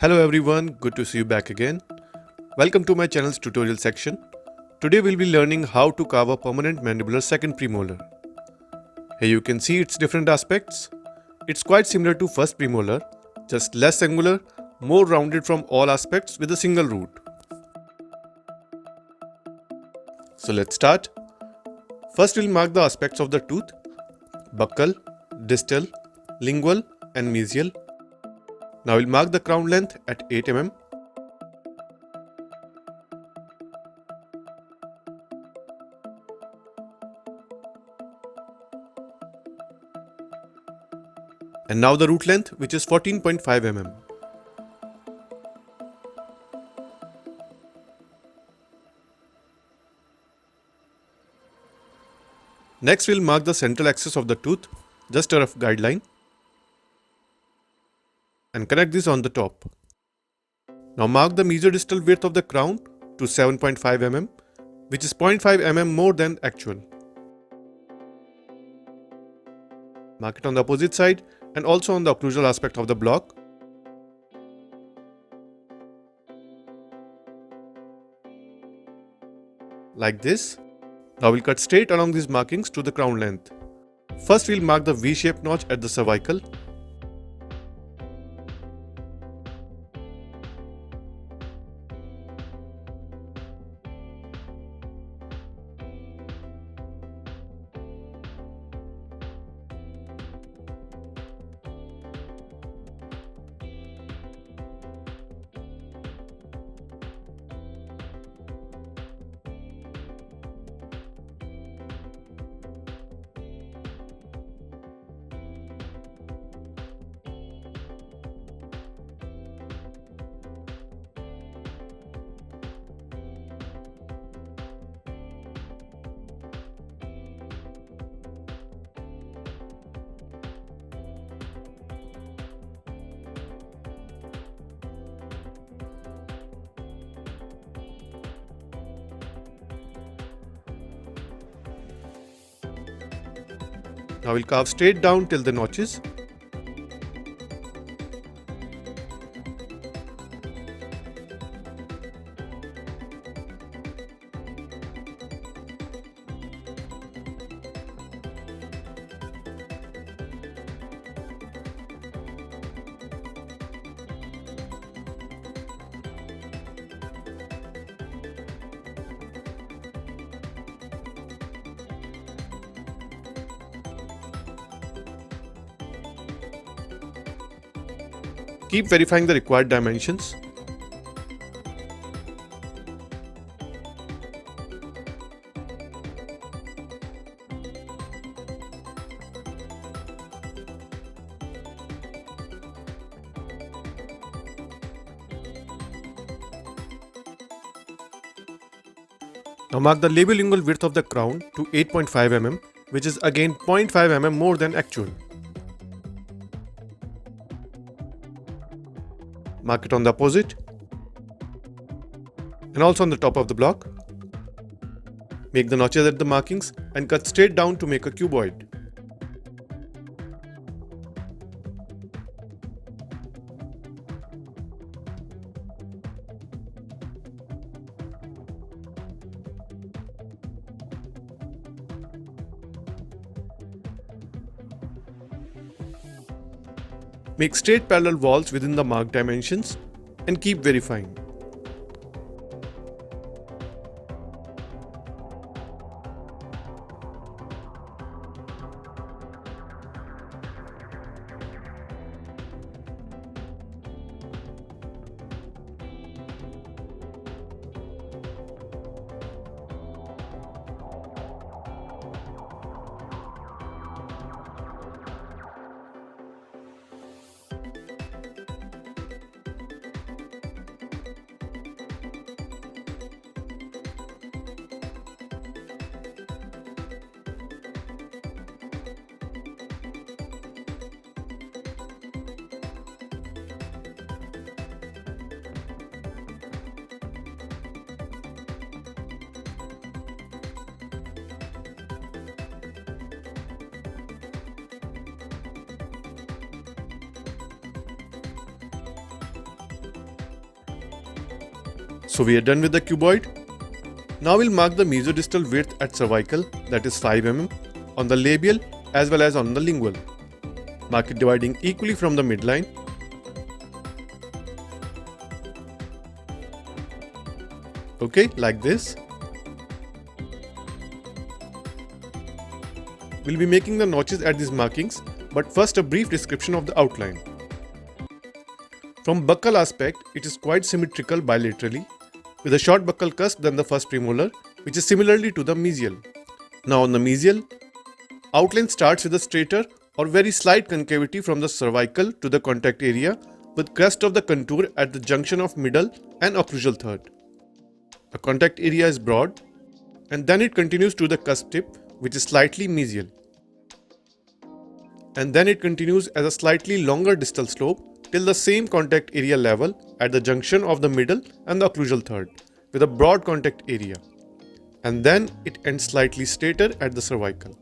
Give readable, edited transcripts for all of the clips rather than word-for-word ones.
Hello everyone, good to see you back again. Welcome to my channel's tutorial section. Today we'll be learning how to carve a permanent mandibular second premolar. Here you can see its different aspects. It's quite similar to first premolar, just less angular, more rounded from all aspects with a single root. So let's start. First we'll mark the aspects of the tooth: buccal, distal, lingual and mesial. Now we'll mark the crown length at 8 mm. And now the root length, which is 14.5 mm. Next we'll mark the central axis of the tooth, just a rough guideline, and connect this on the top. Now mark the Mesio-Distal width of the crown to 7.5 mm, which is 0.5 mm more than actual. Mark it on the opposite side and also on the occlusal aspect of the block. Like this. Now we'll cut straight along these markings to the crown length. First we'll mark the V-shaped notch at the cervical. Now we'll carve straight down till the notches. Keep verifying the required dimensions. Now mark the labio-lingual width of the crown to 8.5 mm, which is again 0.5 mm more than actual. Mark it on the opposite and also on the top of the block. Make the notches at the markings and cut straight down to make a cuboid. Make straight parallel walls within the marked dimensions and keep verifying. So we are done with the cuboid. Now we'll mark the mesio-distal width at cervical, that is 5 mm, on the labial as well as on the lingual. Mark it dividing equally from the midline. Okay, like this. We'll be making the notches at these markings, but first a brief description of the outline. From buccal aspect, it is quite symmetrical bilaterally, with a short buccal cusp than the first premolar, which is similarly to the mesial. Now on the mesial, outline starts with a straighter or very slight concavity from the cervical to the contact area, with crest of the contour at the junction of middle and occlusal third. The contact area is broad, and then it continues to the cusp tip, which is slightly mesial. And then it continues as a slightly longer distal slope till the same contact area level at the junction of the middle and the occlusal third, with a broad contact area. And then it ends slightly straighter at the cervical.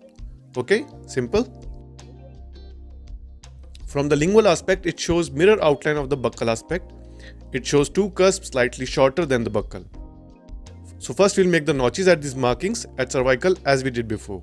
Okay, simple. From the lingual aspect, it shows mirror outline of the buccal aspect. It shows two cusps slightly shorter than the buccal. So first we'll make the notches at these markings at cervical as we did before.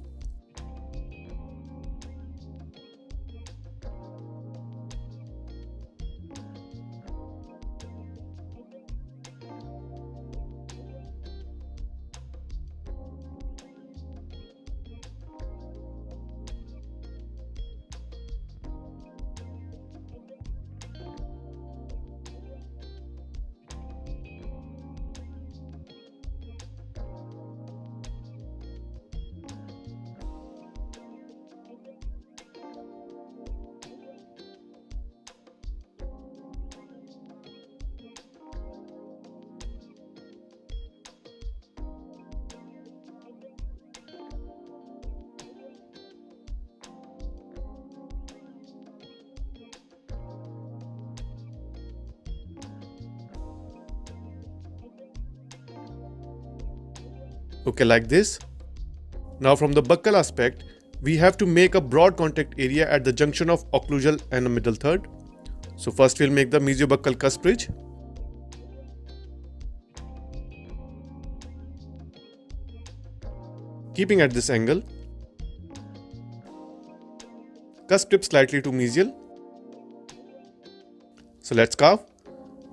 Okay, like this. Now from the buccal aspect, we have to make a broad contact area at the junction of occlusal and a middle third. So first we'll make the mesio-buccal cusp ridge. Keeping at this angle. Cusp tip slightly to mesial. So let's carve.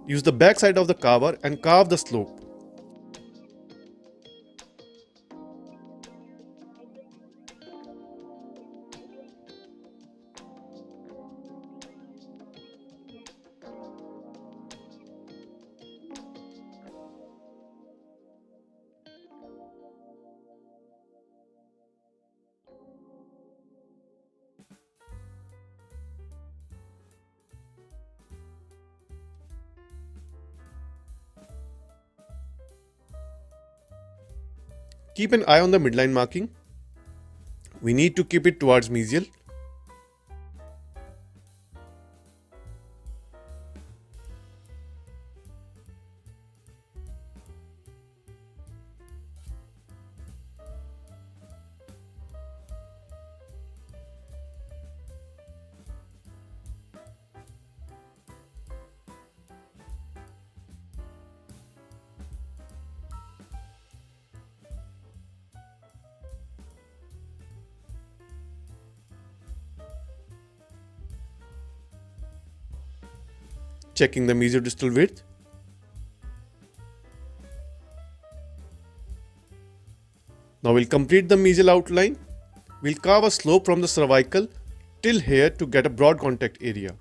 Use the back side of the carver and carve the slope. Keep an eye on the midline marking. We need to keep it towards mesial. Checking the mesio-distal width. Now we'll complete the mesial outline. We'll carve a slope from the cervical till here to get a broad contact area.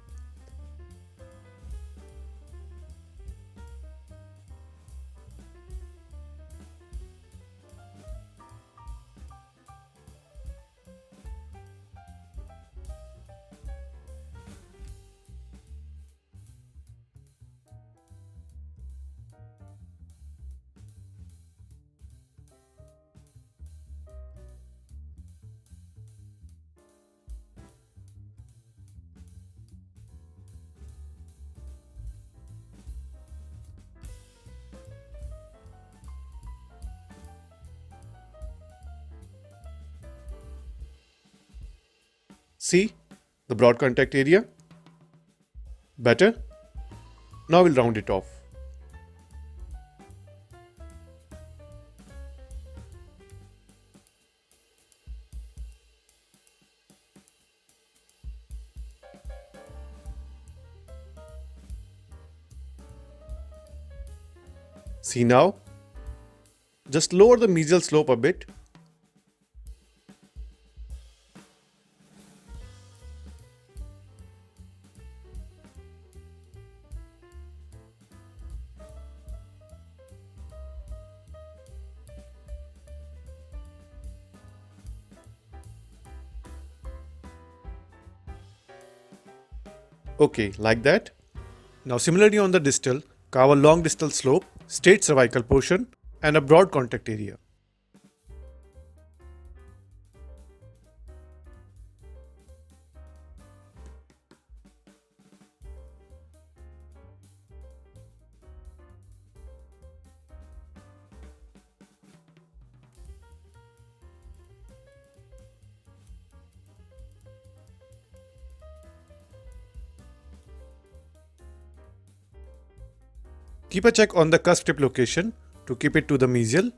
See the broad contact area? Better? Now we'll round it off. See now? Just lower the mesial slope a bit. Okay, like that. Now similarly on the distal, carve a long distal slope, straight cervical portion and a broad contact area. Keep a check on the cusp tip location to keep it to the mesial.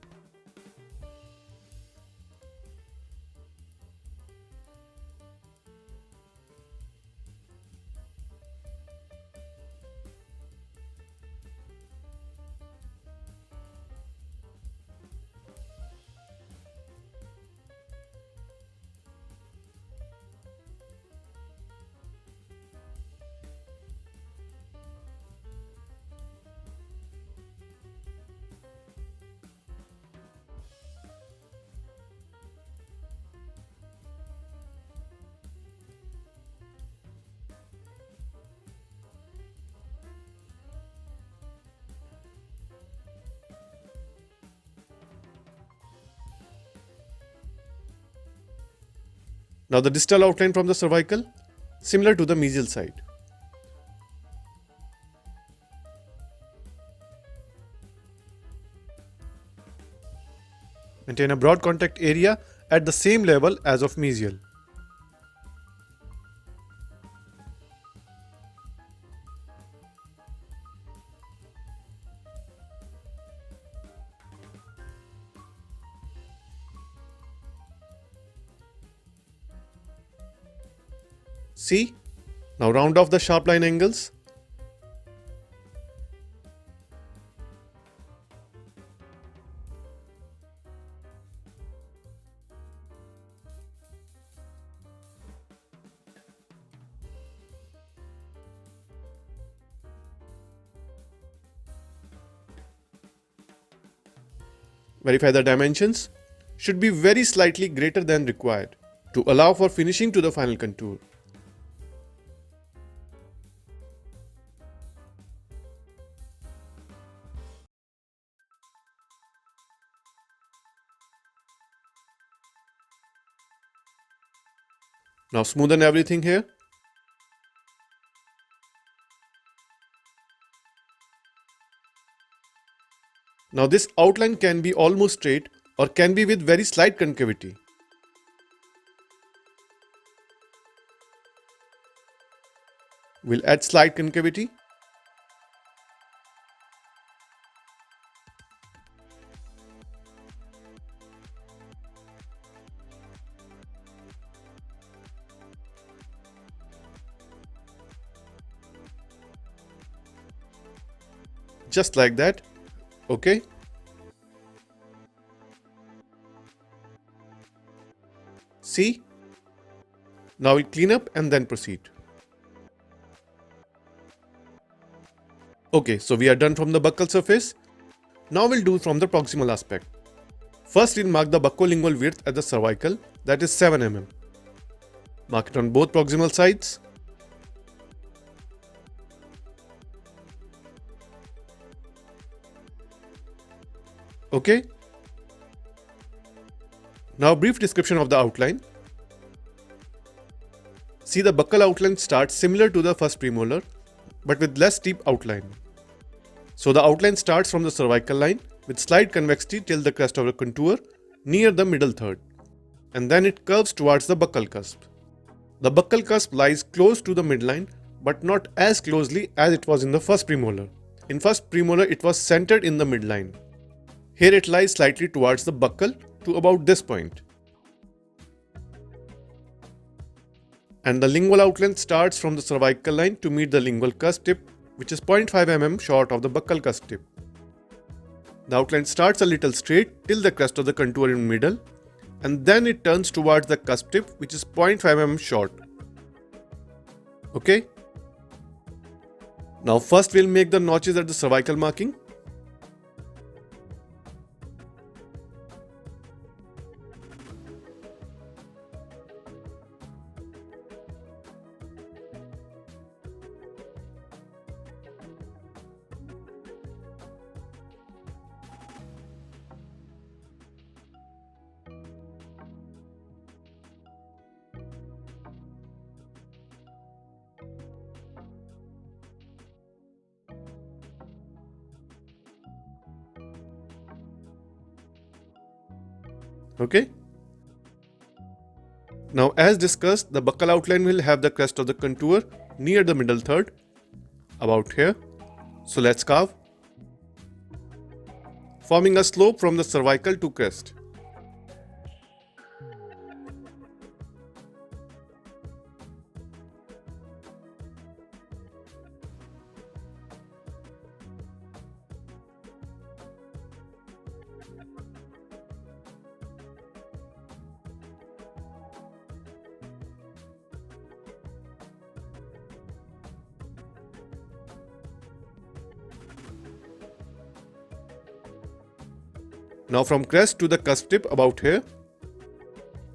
Now the distal outline from the cervical, similar to the mesial side. Maintain a broad contact area at the same level as of mesial. See? Now round off the sharp line angles. Verify the dimensions should be very slightly greater than required to allow for finishing to the final contour. Now smoothen everything here. Now this outline can be almost straight or can be with very slight concavity. We'll add slight concavity. Just like that. Okay. See? Now we'll clean up and then proceed. Okay, so we are done from the buccal surface. Now we'll do from the proximal aspect. First we'll mark the bucco-lingual width at the cervical, that is 7 mm. Mark it on both proximal sides. Okay. Now brief description of the outline. See, the buccal outline starts similar to the first premolar but with less steep outline. So the outline starts from the cervical line with slight convexity till the crest of the contour near the middle third, and then it curves towards the buccal cusp. The buccal cusp lies close to the midline but not as closely as it was in the first premolar. In first premolar it was centered in the midline. Here it lies slightly towards the buccal to about this point. And the lingual outline starts from the cervical line to meet the lingual cusp tip, which is 0.5 mm short of the buccal cusp tip. The outline starts a little straight till the crest of the contour in middle, and then it turns towards the cusp tip, which is 0.5 mm short. Okay? Now first we'll make the notches at the cervical marking. Okay. Now as discussed, the buccal outline will have the crest of the contour near the middle third, about here. So let's carve, forming a slope from the cervical to crest. Now from crest to the cusp tip about here,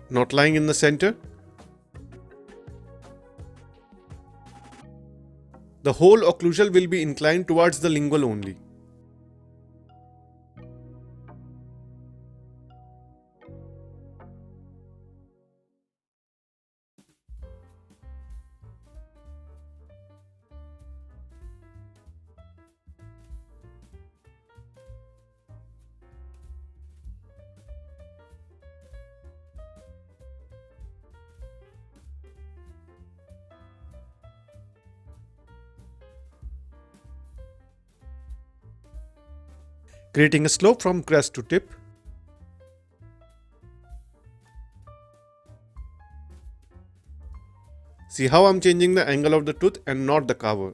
not lying in the center. The whole occlusal will be inclined towards the lingual only. Creating a slope from crest to tip. See how I'm changing the angle of the tooth and not the carver.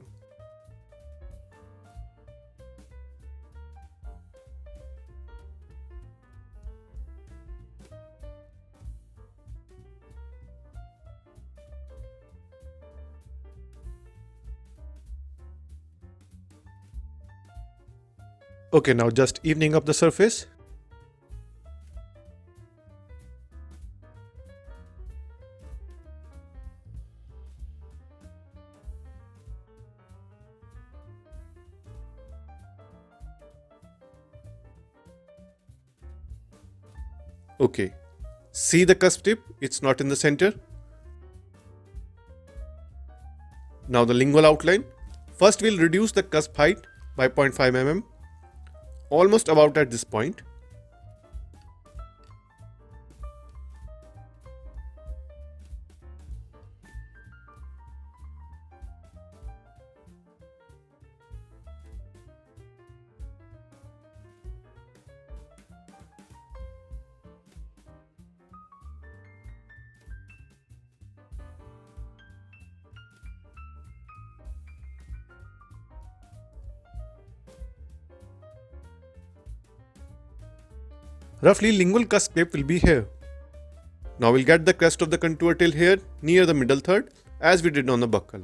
Okay, now just evening up the surface. Okay, see the cusp tip, it's not in the center. Now the lingual outline. First we'll reduce the cusp height by 0.5 mm, almost about at this point. Roughly lingual cusp tip will be here. Now we'll get the crest of the contour till here near the middle third as we did on the buccal.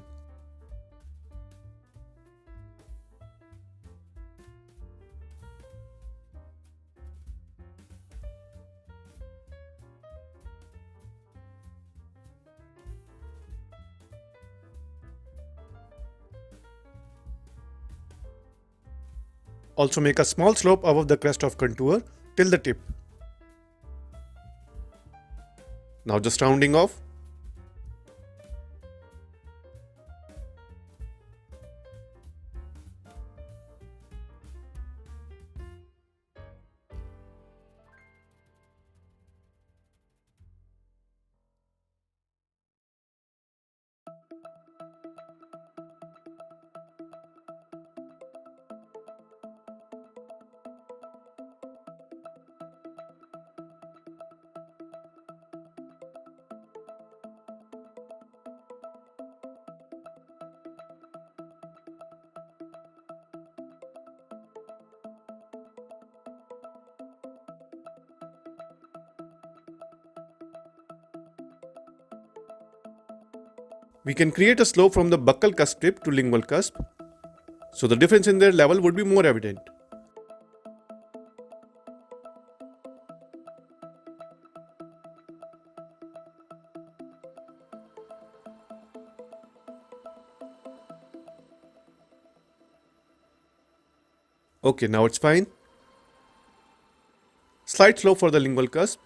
Also make a small slope above the crest of contour till the tip. Now just rounding off. We can create a slope from the buccal cusp tip to lingual cusp, so the difference in their level would be more evident. Okay, now it's fine. Slight slope for the lingual cusp.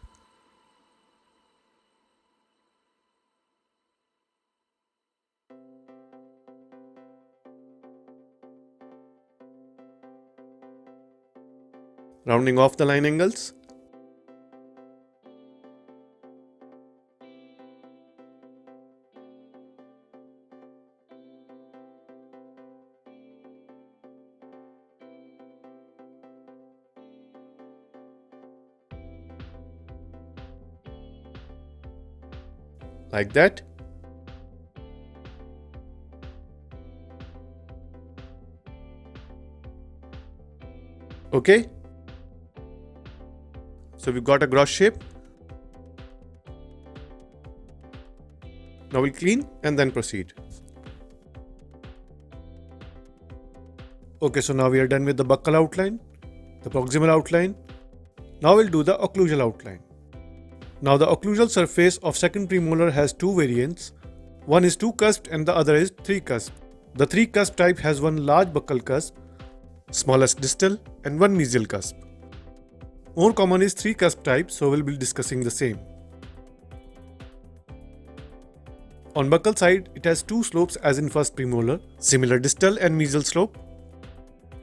Rounding off the line angles. Like that. Okay. So we've got a gross shape. Now we'll clean and then proceed. Okay, so now we are done with the buccal outline, the proximal outline. Now we'll do the occlusal outline. Now the occlusal surface of second premolar has two variants. One is 2 cusped and the other is 3 cusped. The 3 cusp type has one large buccal cusp, smallest distal and one mesial cusp. More common is 3 cusp type, so we'll be discussing the same. On buccal side, it has 2 slopes as in first premolar, similar distal and mesial slope,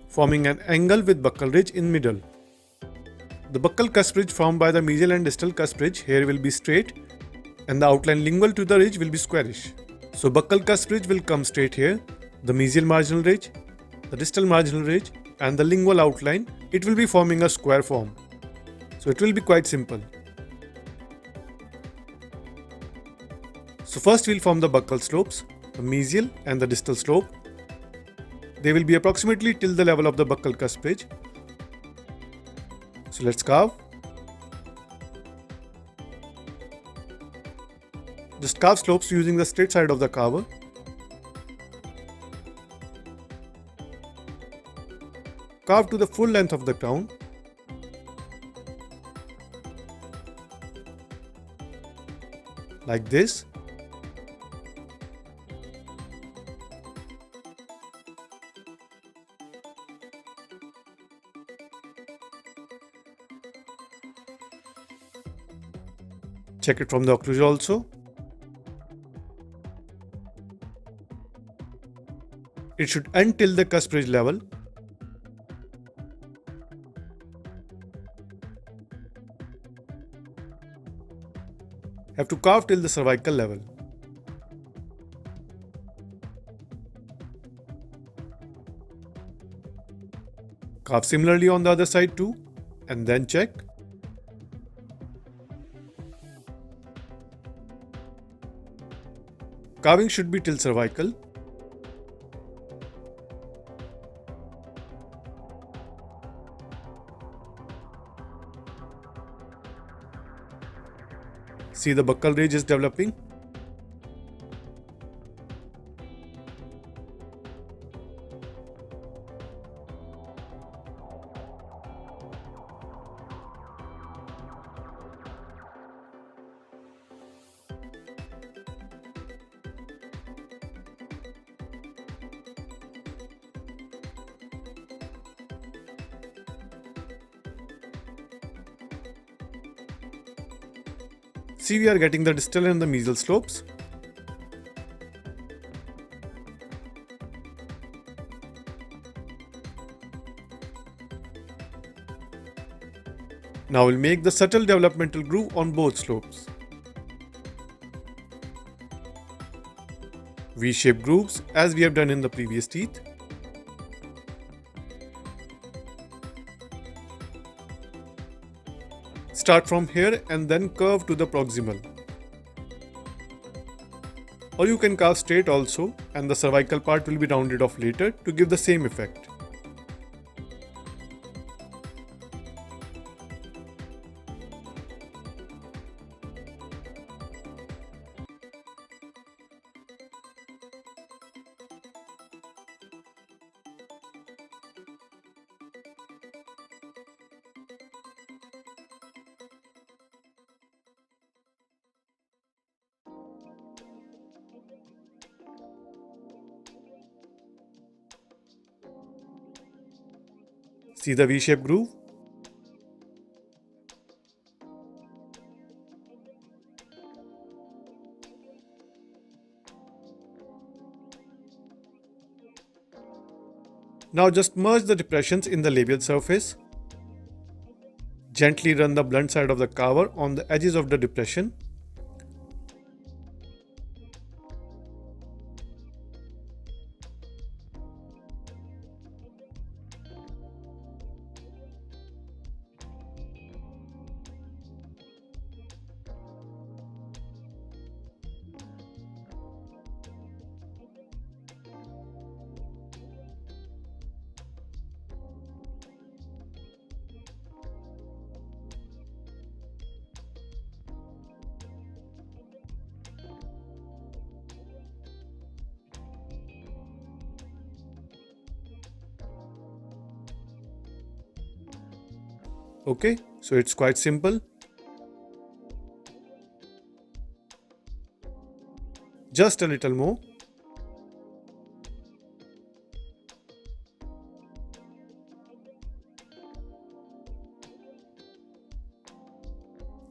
forming an angle with buccal ridge in middle. The buccal cusp ridge formed by the mesial and distal cusp ridge here will be straight and the outline lingual to the ridge will be squarish. So buccal cusp ridge will come straight here, the mesial marginal ridge, the distal marginal ridge and the lingual outline, it will be forming a square form. So it will be quite simple. So first we'll form the buccal slopes, the mesial and the distal slope. They will be approximately till the level of the buccal cusp ridge. So let's carve. Just carve slopes using the straight side of the carver. Carve to the full length of the crown. Like this. Check it from the occlusal also. It should end till the cusp ridge level. Have to carve till the cervical level. Carve similarly on the other side too, and then check. Carving should be till cervical. See, the buccal ridge is developing. See, we are getting the distal and the mesial slopes. Now we'll make the subtle developmental groove on both slopes. V-shaped grooves as we have done in the previous teeth. Start from here and then curve to the proximal. Or you can carve straight also and the cervical part will be rounded off later to give the same effect. See the V-shaped groove? Now just merge the depressions in the labial surface. Gently run the blunt side of the carver on the edges of the depression. Okay, so it's quite simple. Just a little more.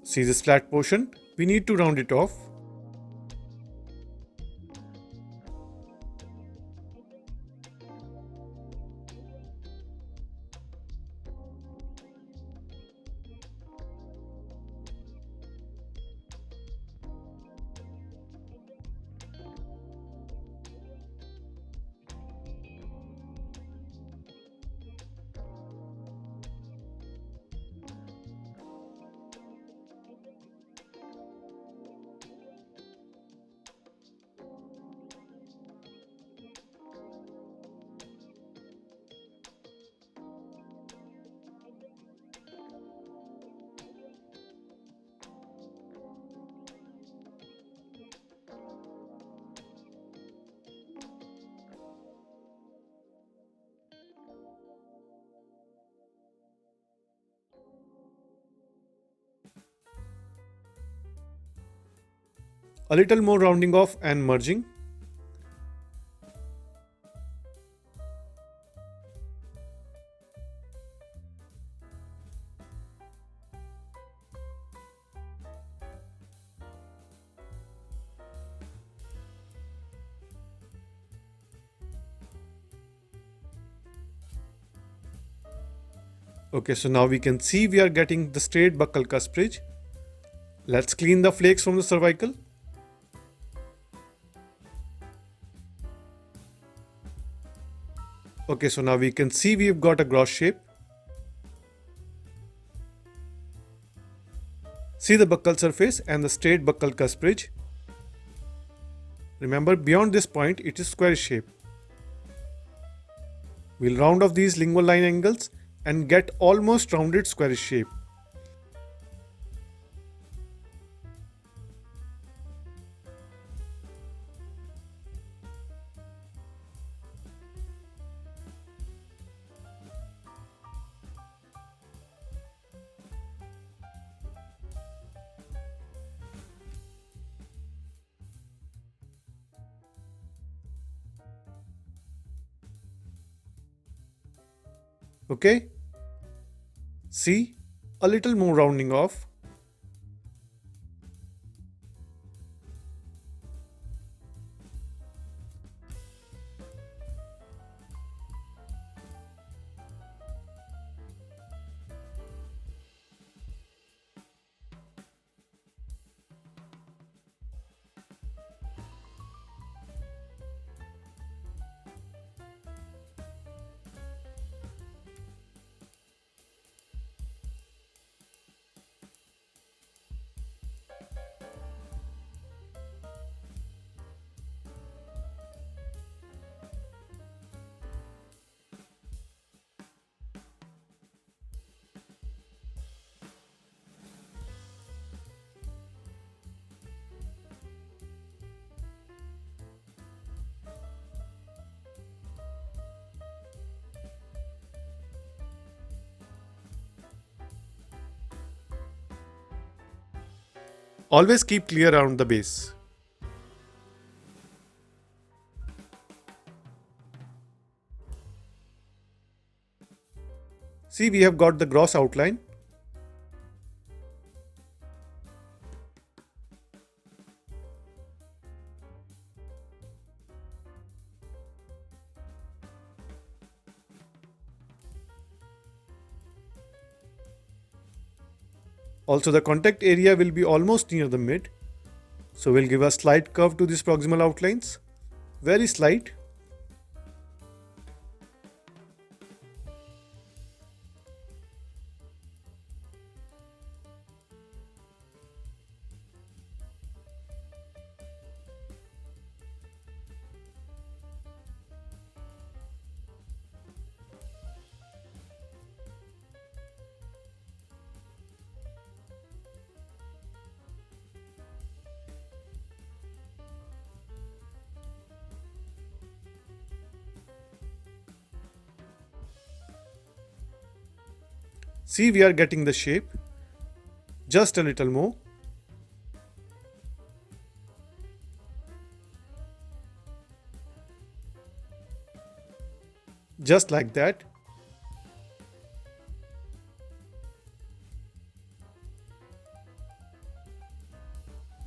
See this flat portion? We need to round it off. A little more rounding off and merging. Okay, so now we can see we are getting the straight buccal cusp ridge. Let's clean the flakes from the cervical. Okay, so now we can see we've got a gross shape. See the buccal surface and the straight buccal cusp ridge. Remember, beyond this point it is square shape. We'll round off these lingual line angles and get almost rounded squarish shape. Okay? See? A little more rounding off. Always keep clear around the base. See, we have got the gross outline. Also, the contact area will be almost near the mid, so we'll give a slight curve to these proximal outlines, very slight. See, we are getting the shape. Just a little more. Just like that.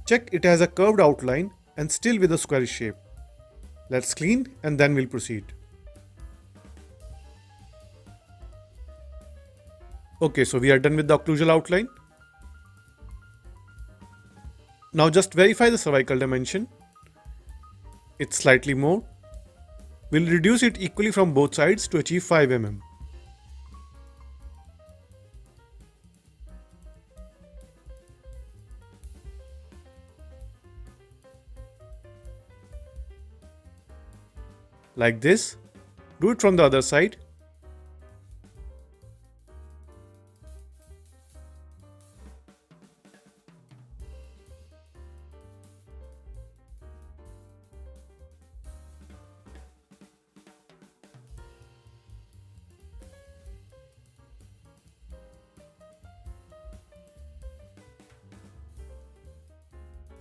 Check, it has a curved outline and still with a squarish shape. Let's clean and then we'll proceed. Okay, so we are done with the occlusal outline. Now just verify the cervical dimension. It's slightly more. We'll reduce it equally from both sides to achieve 5 mm. Like this. Do it from the other side.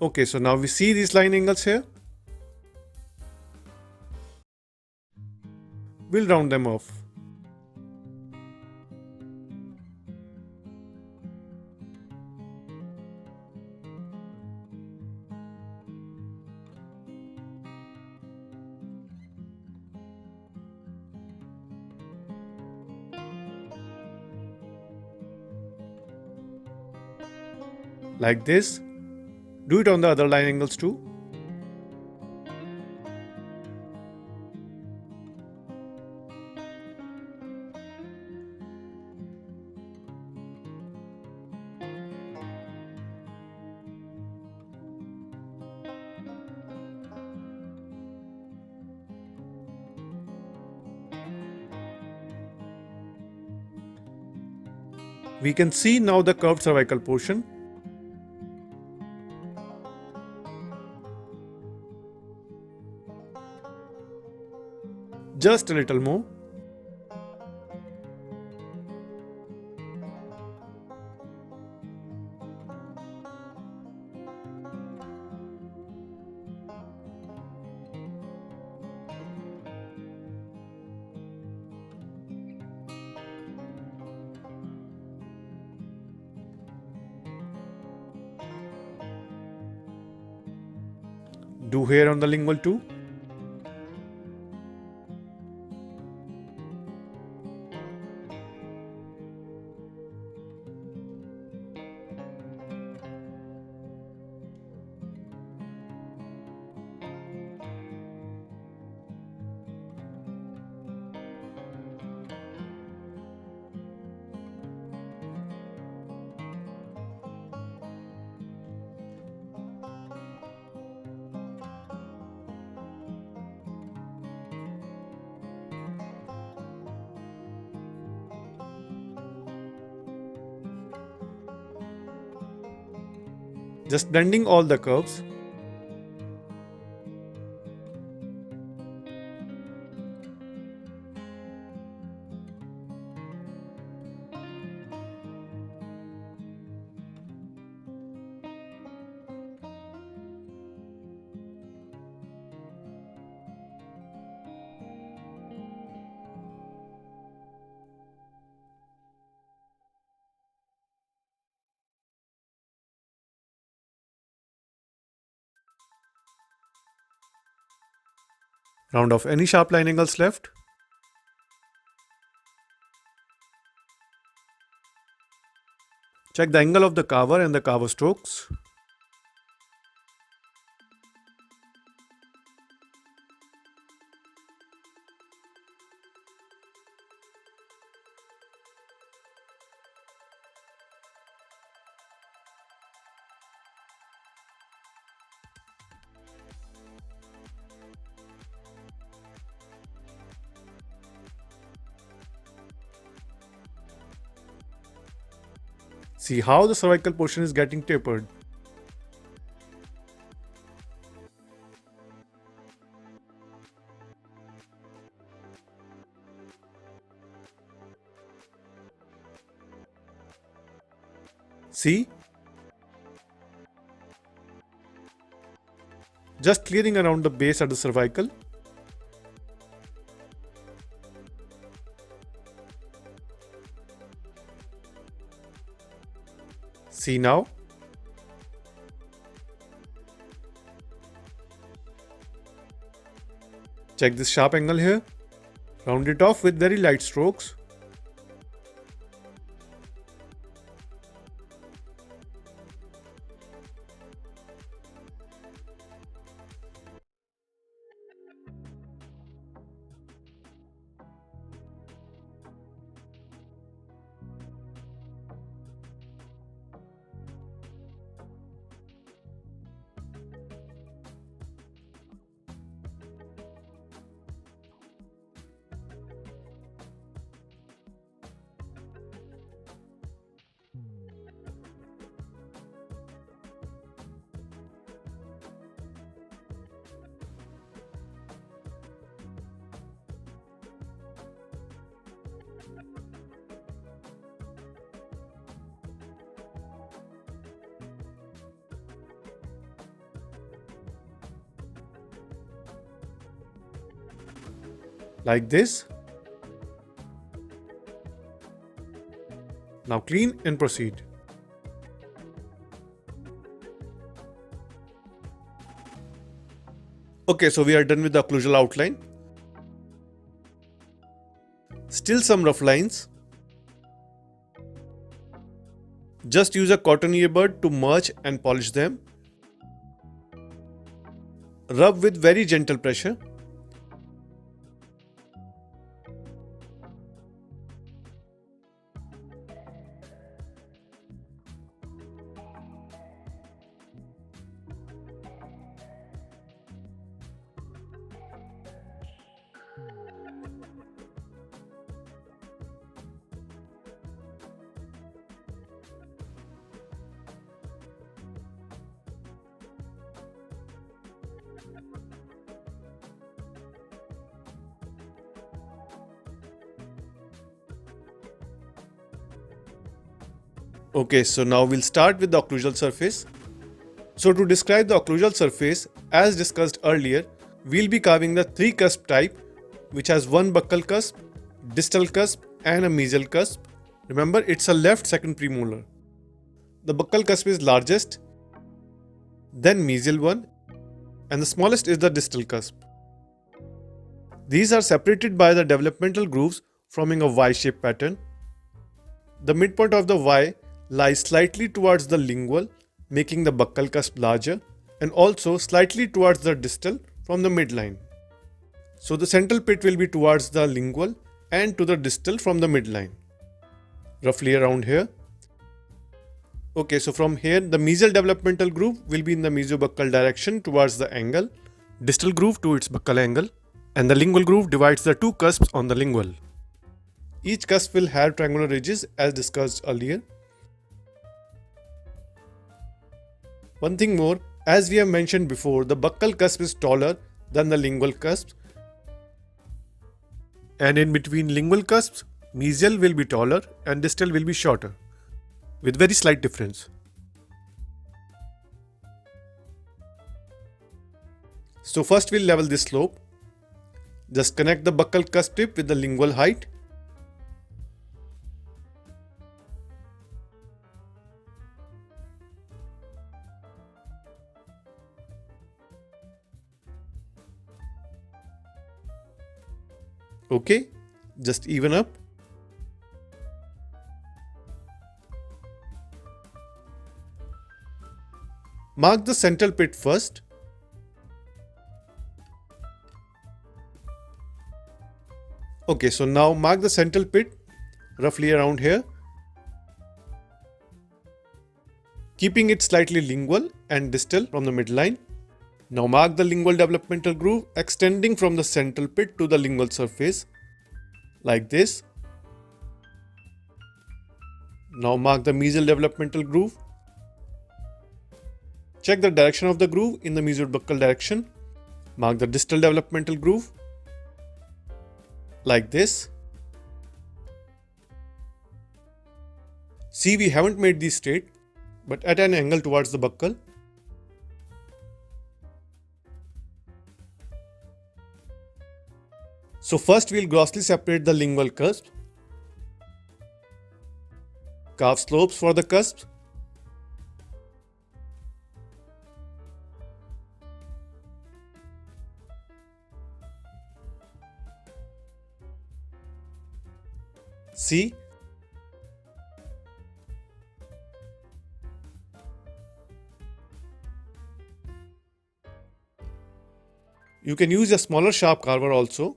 Okay, so now we see these line angles here. We'll round them off. Like this. Do it on the other line angles too. We can see now the curved cervical portion. Just a little more. Do here on the lingual too. Just blending all the curves. Round off any sharp line angles left. Check the angle of the carver and the carver strokes. See how the cervical portion is getting tapered. See? Just clearing around the base at the cervical. See now? Check this sharp angle here. Round it off with very light strokes. Like this. Now clean and proceed. Okay, so we are done with the occlusal outline. Still some rough lines. Just use a cotton earbud to merge and polish them. Rub with very gentle pressure. Okay, so now we'll start with the occlusal surface. So to describe the occlusal surface, as discussed earlier, we'll be carving the 3 cusp type, which has one buccal cusp, distal cusp and a mesial cusp. Remember, it's a left second premolar. The buccal cusp is largest, then mesial one, and the smallest is the distal cusp. These are separated by the developmental grooves forming a Y-shaped pattern. The midpoint of the Y lies slightly towards the lingual, making the buccal cusp larger, and also slightly towards the distal from the midline. So the central pit will be towards the lingual and to the distal from the midline, roughly around here. Okay, so from here the mesial developmental groove will be in the mesiobuccal direction towards the angle, distal groove to its buccal angle, and the lingual groove divides the 2 cusps on the lingual. Each cusp will have triangular ridges as discussed earlier. One thing more, as we have mentioned before, the buccal cusp is taller than the lingual cusp, and in between lingual cusps, mesial will be taller and distal will be shorter, with very slight difference. So first we'll level this slope. Just connect the buccal cusp tip with the lingual height. Okay, just even up. Mark the central pit first. Okay, so now mark the central pit roughly around here, keeping it slightly lingual and distal from the midline. Now mark the lingual developmental groove extending from the central pit to the lingual surface, like this. Now mark the mesial developmental groove. Check the direction of the groove in the mesio-buccal direction. Mark the distal developmental groove, like this. See, we haven't made these straight, but at an angle towards the buccal. So first we'll grossly separate the lingual cusp. Carve slopes for the cusps. See? You can use a smaller sharp carver also.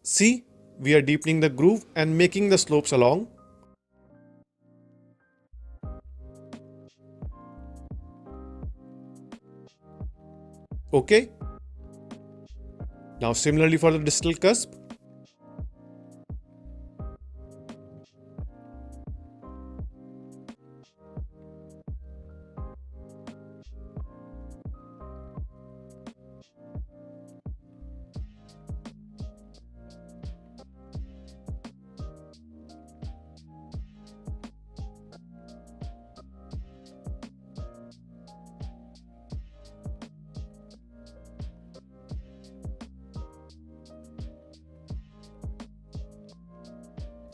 See, we are deepening the groove and making the slopes along. Okay. Now similarly for the distal cusp.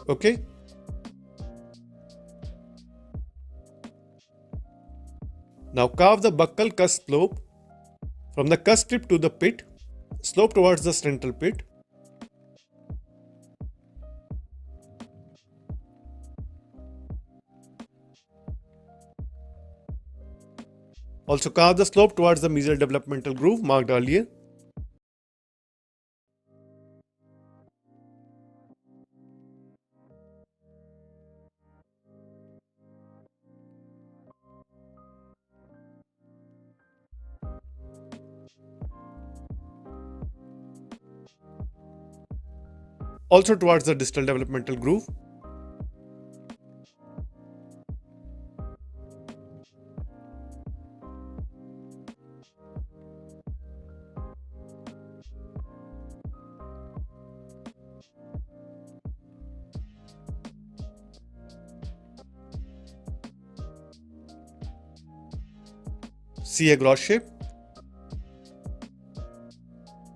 Okay. Now carve the buccal cusp slope from the cusp tip to the pit, slope towards the central pit. Also carve the slope towards the mesial developmental groove marked earlier. Also towards the distal developmental groove. See a gross shape.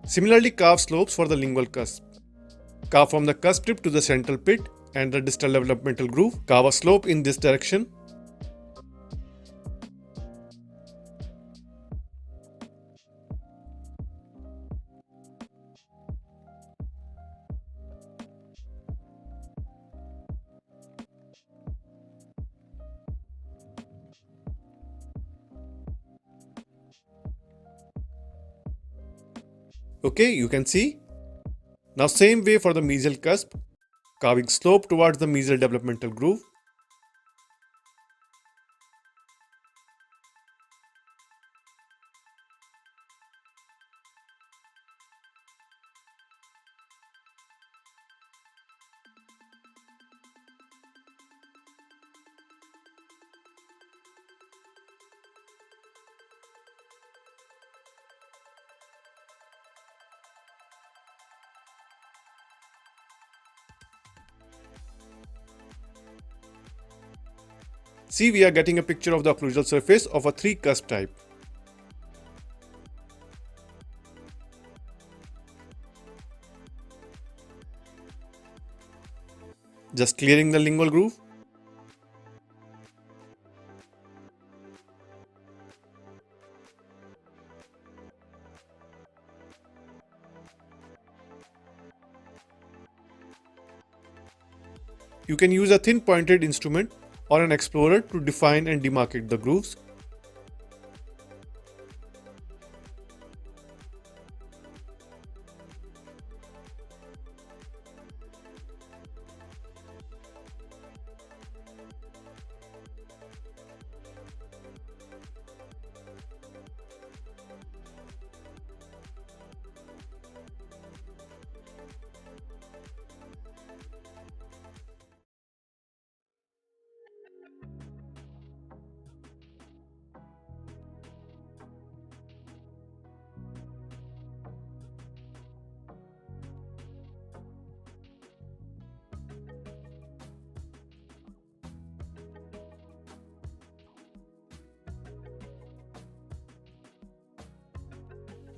Similarly, carve slopes for the lingual cusp. Carve from the cusp tip to the central pit and the distal developmental groove. Carve a slope in this direction. Okay, you can see. Now same way for the mesial cusp, carving slope towards the mesial developmental groove. See, we are getting a picture of the occlusal surface of a 3 cusp type. Just clearing the lingual groove. You can use a thin pointed instrument or an explorer to define and demarcate the grooves.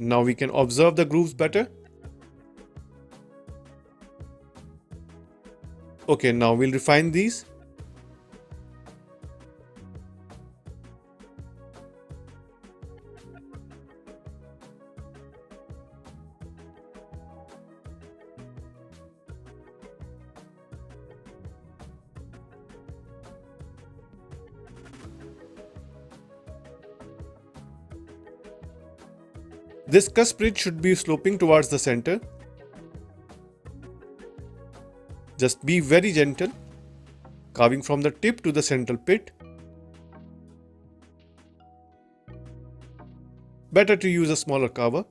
Now we can observe the grooves better. Okay, now we'll refine these. This cusp bridge should be sloping towards the center. Just be very gentle, carving from the tip to the central pit. Better to use a smaller carver.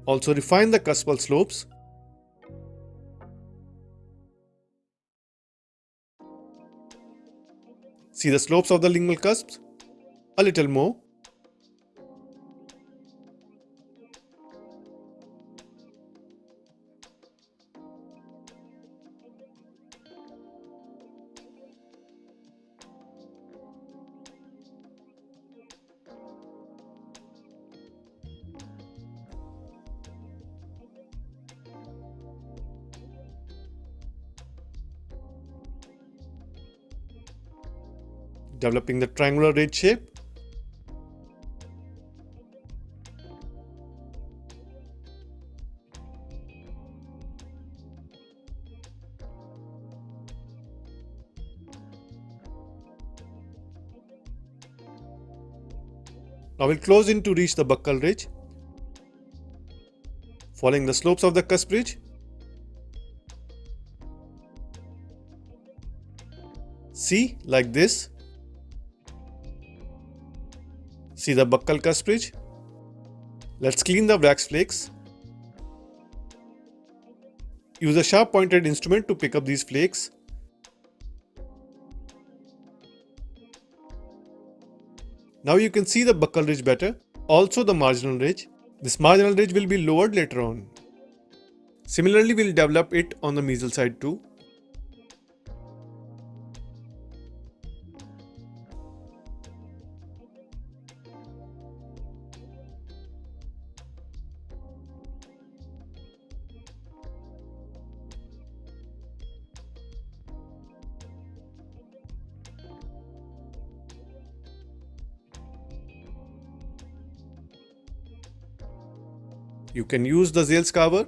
Also refine the cuspal slopes. See the slopes of the lingual cusps? A little more. Developing the triangular ridge shape. Now we'll close in to reach the buccal ridge. Following the slopes of the cusp ridge. See, like this. See the buccal cusp ridge. Let's clean the wax flakes. Use a sharp pointed instrument to pick up these flakes. Now you can see the buccal ridge better, also the marginal ridge. This marginal ridge will be lowered later on. Similarly, we'll develop it on the mesial side too. You can use the Zales carver.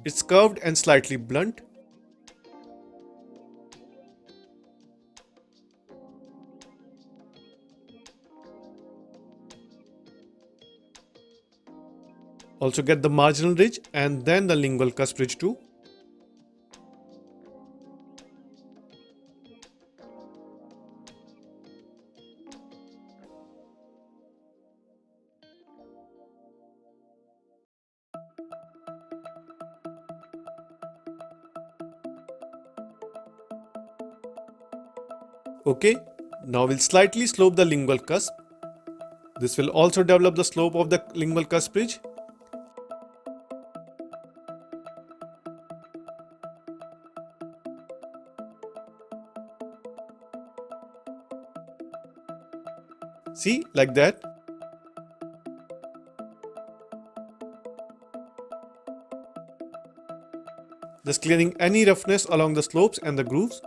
It's curved and slightly blunt. Also get the marginal ridge and then the lingual cusp ridge too. Okay, now we'll slightly slope the lingual cusp. This will also develop the slope of the lingual cusp ridge. See, like that. Just clearing any roughness along the slopes and the grooves.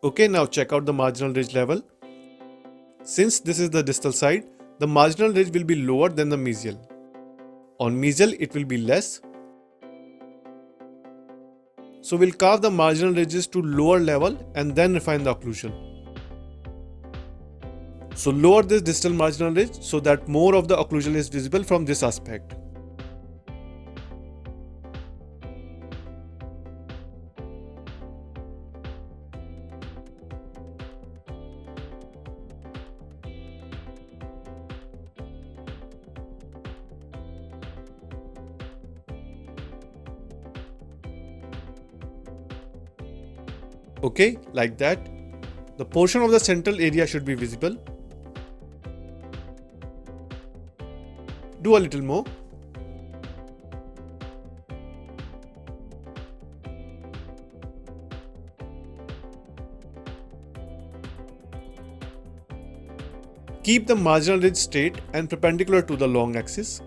Okay, now check out the marginal ridge level. Since this is the distal side, the marginal ridge will be lower than the mesial. On mesial, it will be less. So we'll carve the marginal ridges to lower level and then refine the occlusion. So lower this distal marginal ridge so that more of the occlusion is visible from this aspect. Okay, like that. The portion of the central area should be visible. Do a little more. Keep the marginal ridge straight and perpendicular to the long axis.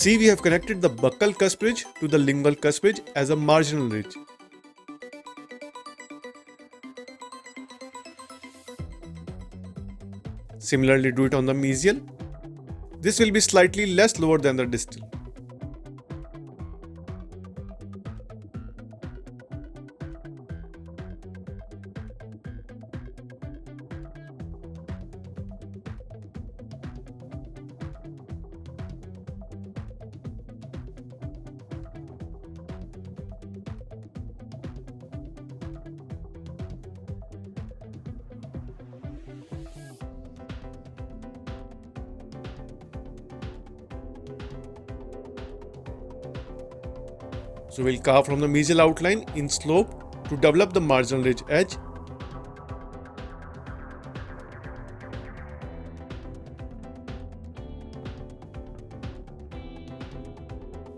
See, we have connected the buccal cusp ridge to the lingual cusp ridge as a marginal ridge. Similarly, do it on the mesial. This will be slightly less lower than the distal. So we'll carve from the mesial outline in slope to develop the marginal ridge edge.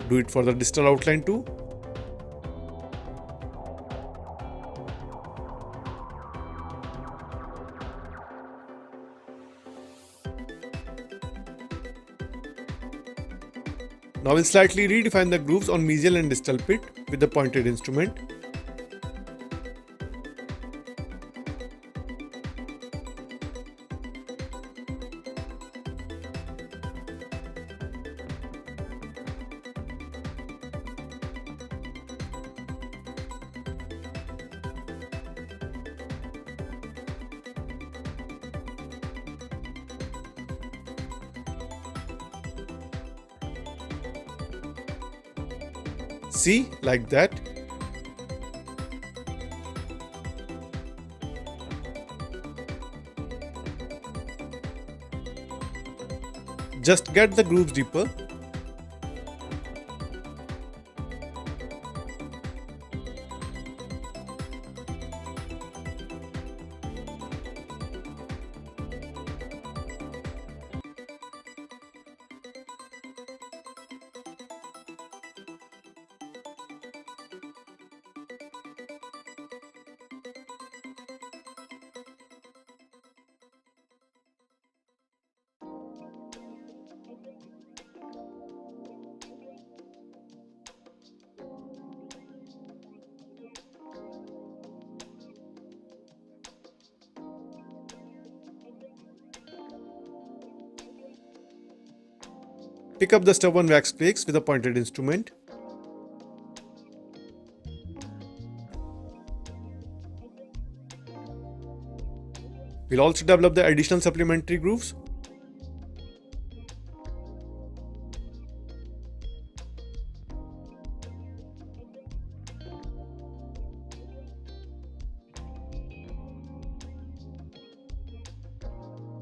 Do it for the distal outline too. Now we'll slightly redefine the grooves on mesial and distal pit with the pointed instrument. See, like that. Just get the grooves deeper. Pick up the stubborn wax flakes with a pointed instrument. We'll also develop the additional supplementary grooves.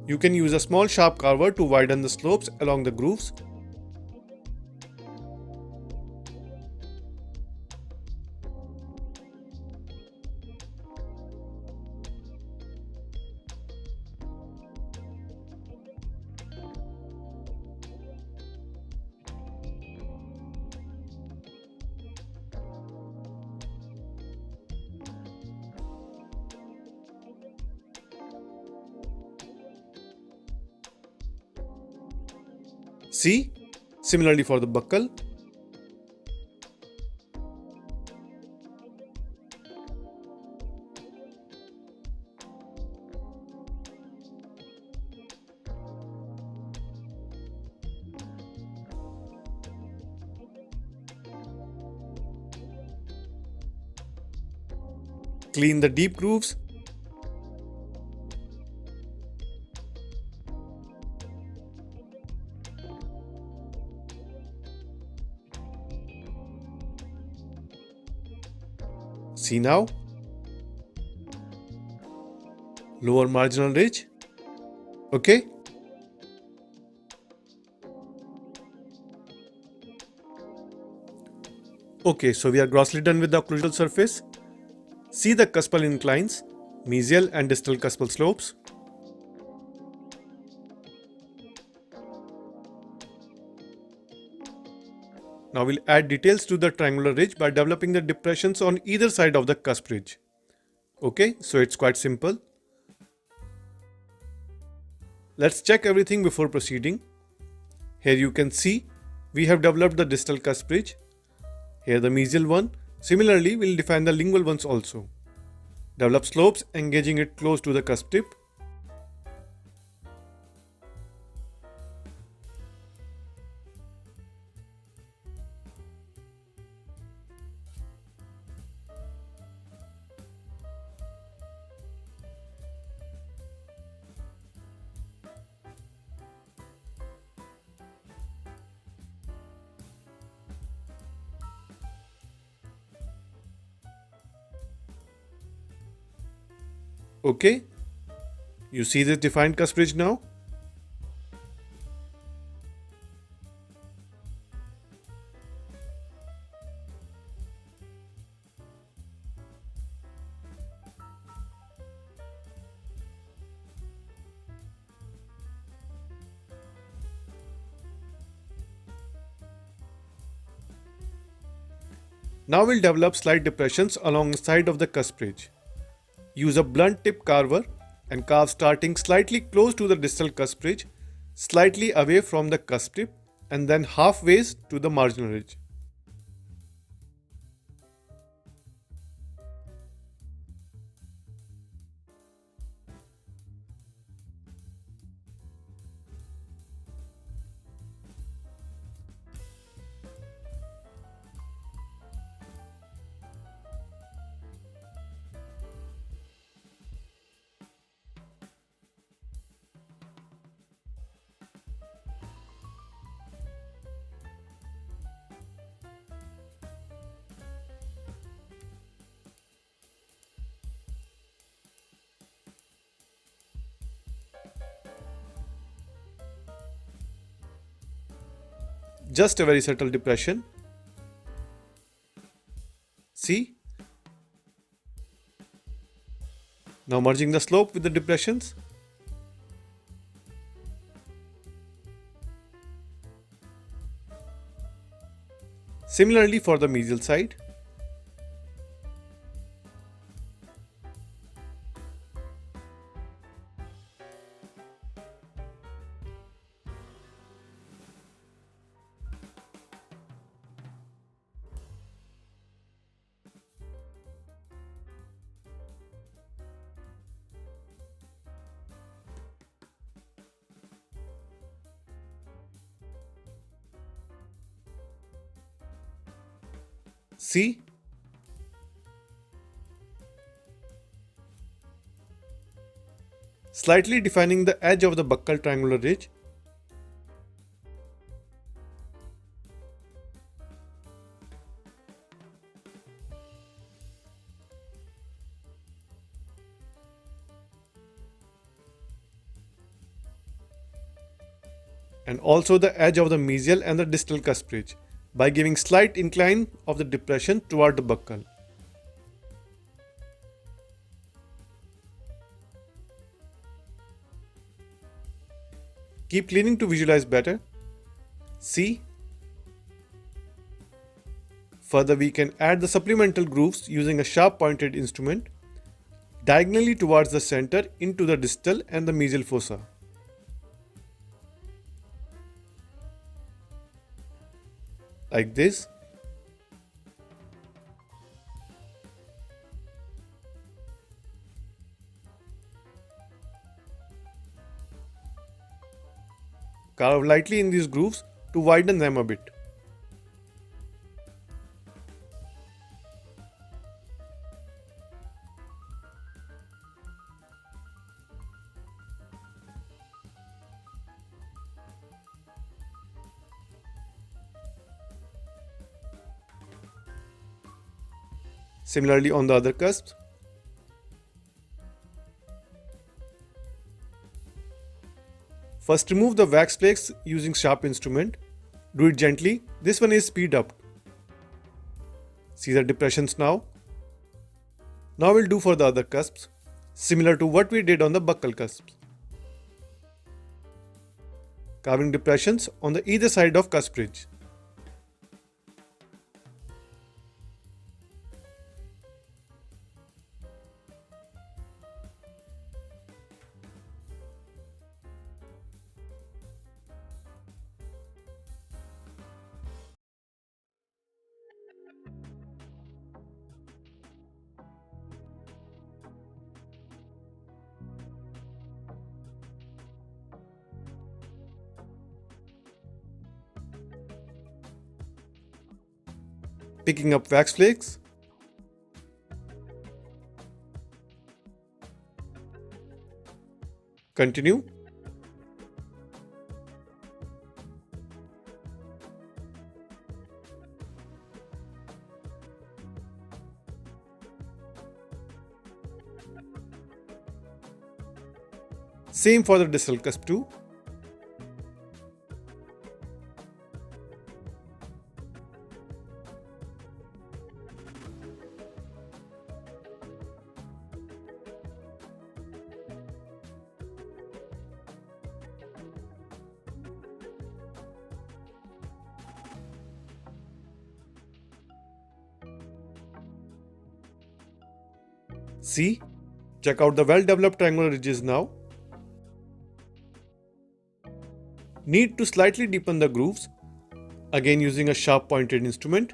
You can use a small sharp carver to widen the slopes along the grooves. See, similarly for the buckle. Clean the deep grooves. See now? Lower marginal ridge. Okay? Okay, so we are grossly done with the occlusal surface. See the cuspal inclines, mesial and distal cuspal slopes. Now we'll add details to the triangular ridge by developing the depressions on either side of the cusp ridge. Okay, so it's quite simple. Let's check everything before proceeding. Here you can see we have developed the distal cusp ridge. Here the mesial one. Similarly, we'll define the lingual ones also. Develop slopes engaging it close to the cusp tip. Okay, you see this defined cusp ridge now? Now we'll develop slight depressions along the side of the cusp ridge. Use a blunt tip carver and carve starting slightly close to the distal cusp ridge, slightly away from the cusp tip and then halfways to the marginal ridge. Just a very subtle depression. See? Now merging the slope with the depressions. Similarly for the mesial side. See? Slightly defining the edge of the buccal triangular ridge. And also the edge of the mesial and the distal cusp ridge by giving slight incline of the depression toward the buccal. Keep cleaning to visualize better. See? Further, we can add the supplemental grooves using a sharp pointed instrument diagonally towards the center into the distal and the mesial fossa. Like this. Carve lightly in these grooves to widen them a bit. Similarly on the other cusps. First remove the wax flakes using sharp instrument. Do it gently. This one is speed up. See the depressions now. Now we'll do for the other cusps, similar to what we did on the buccal cusps. Carving depressions on the either side of cusp ridge. Picking up wax flakes. Continue. Same for the distal cusp too. See? Check out the well-developed triangular ridges now. Need to slightly deepen the grooves again using a sharp pointed instrument.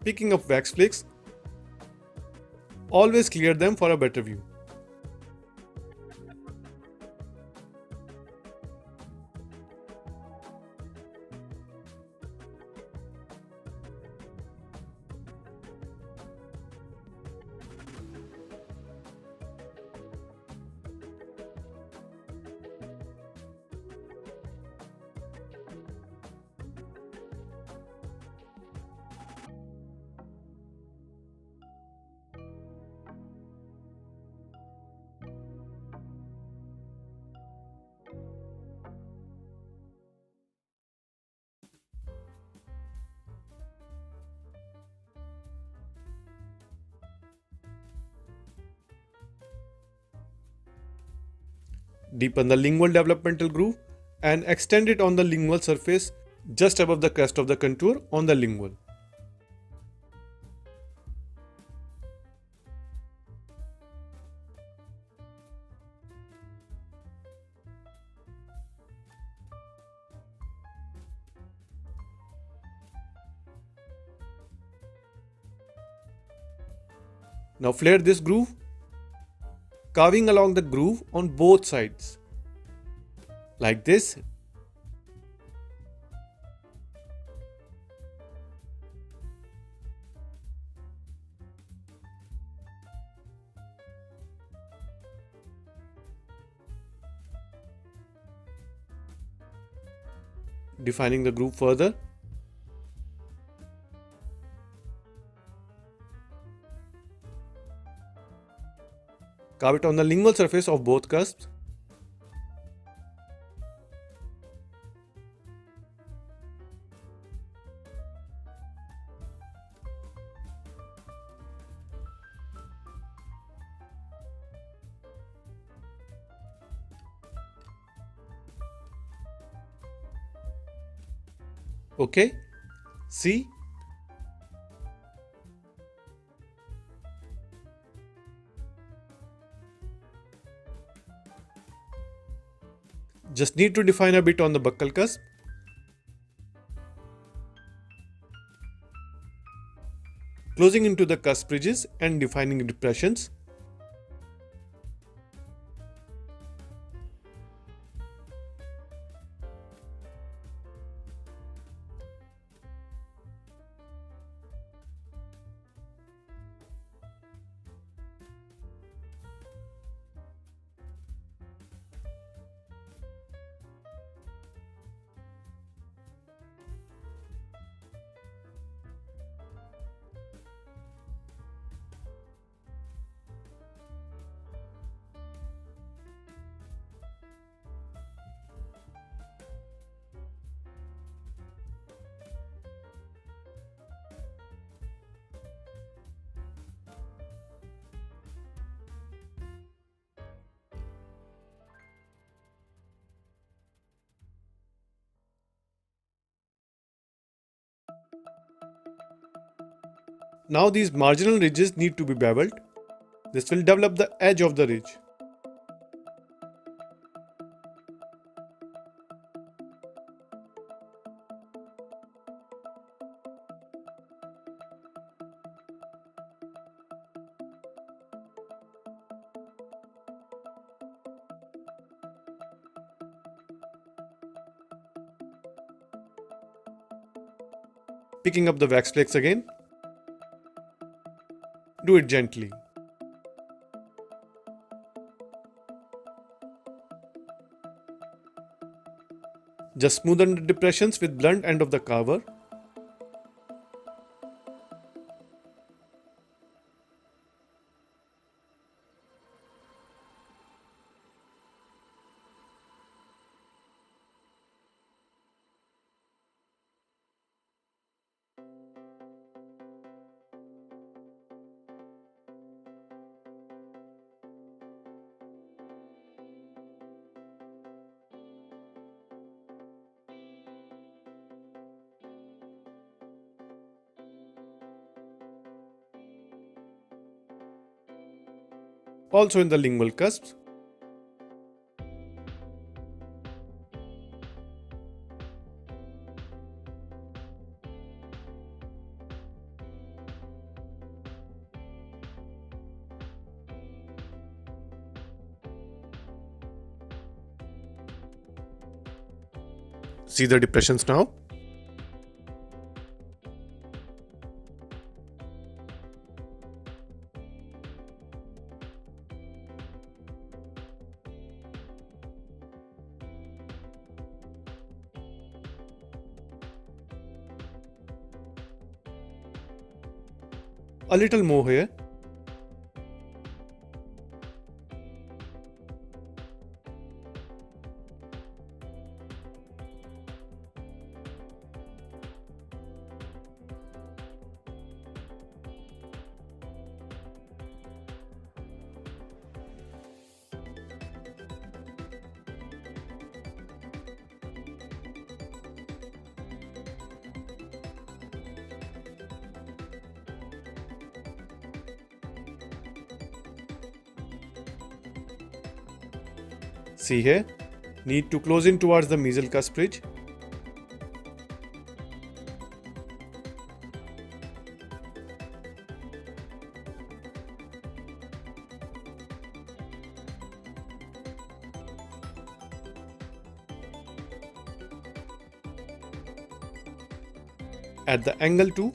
Picking up wax flakes, always clear them for a better view. Deepen the lingual developmental groove and extend it on the lingual surface just above the crest of the contour on the lingual. Now flare this groove, carving along the groove on both sides, like this. Defining the groove further. Carve it on the lingual surface of both cusps. Okay, see? Just need to define a bit on the buccal cusp. Closing into the cusp ridges and defining depressions. Now these marginal ridges need to be beveled. This will develop the edge of the ridge. Picking up the wax flakes again. Do it gently. Just smoothen the depressions with blunt end of the carver. also in the lingual cusps. See the depressions now? A little more here. See here, need to close in towards the mesial cusp ridge. At the angle too.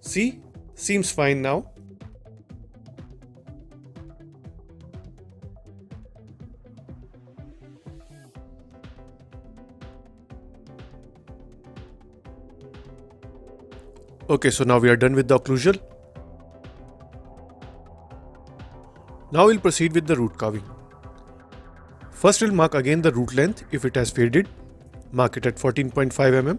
See, seems fine now. Okay, so now we are done with the occlusal. Now we'll proceed with the root carving. First we'll mark again the root length if it has faded. Mark it at 14.5 mm.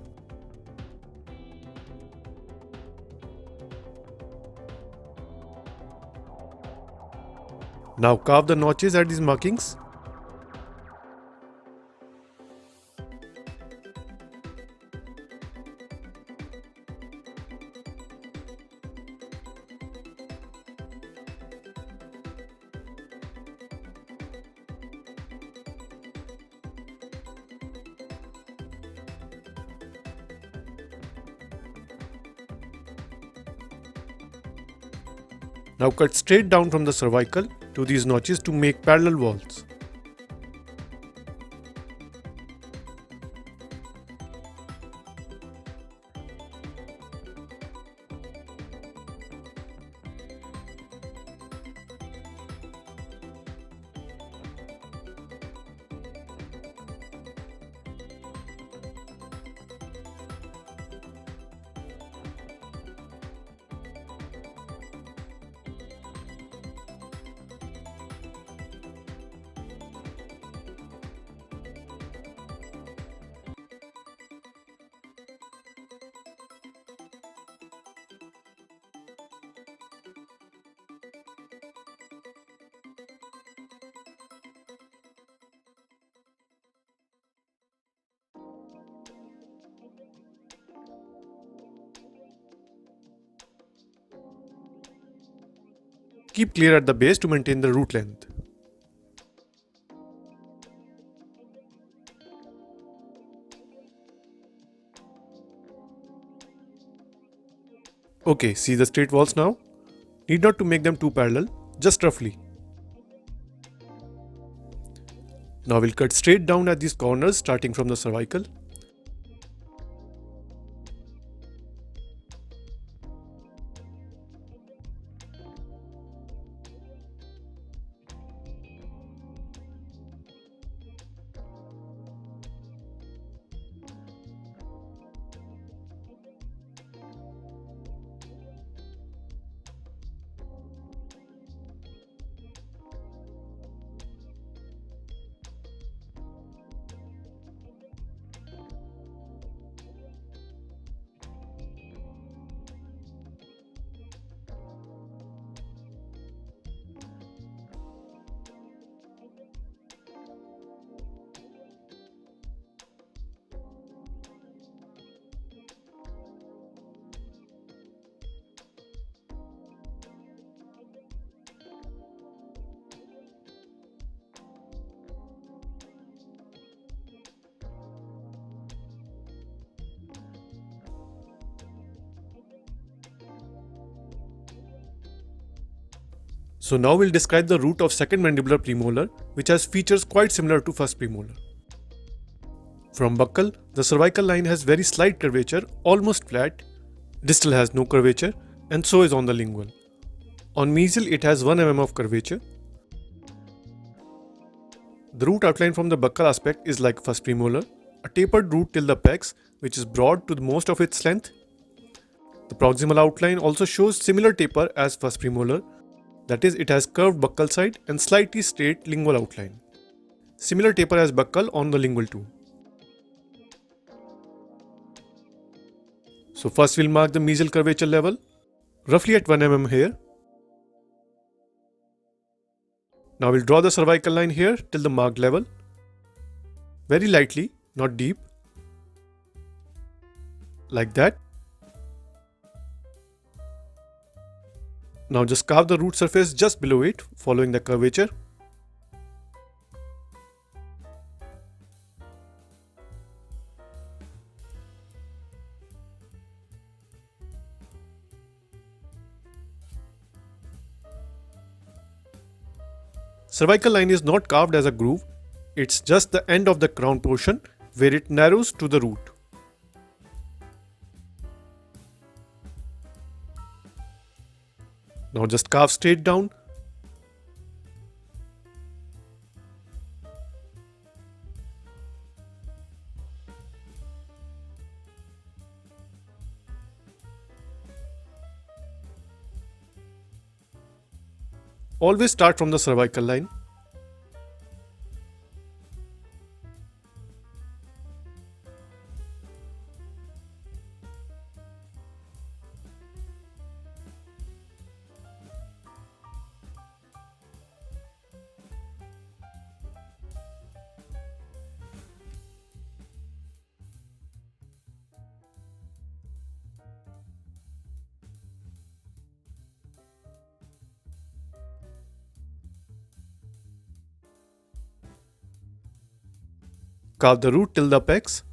Now carve the notches at these markings. Now cut straight down from the cervical to these notches to make parallel walls. Keep clear at the base to maintain the root length. Okay, see the straight walls now? Need not to make them too parallel, just roughly. Now we'll cut straight down at these corners starting from the cervical. So now we'll describe the root of second mandibular premolar, which has features quite similar to first premolar. From buccal, the cervical line has very slight curvature, almost flat. Distal has no curvature, and so is on the lingual. On mesial, it has 1 mm of curvature. The root outline from the buccal aspect is like first premolar, a tapered root till the apex, which is broad to most of its length. The proximal outline also shows similar taper as first premolar, that is, it has curved buccal side and slightly straight lingual outline. Similar taper as buccal on the lingual too. So first we'll mark the mesial curvature level, roughly at 1 mm here. Now we'll draw the cervical line here till the marked level. Very lightly, not deep. Like that. Now just carve the root surface just below it, following the curvature. Cervical line is not carved as a groove, it's just the end of the crown portion where it narrows to the root. Now just carve straight down. Always start from the cervical line. Carve the root till the apex.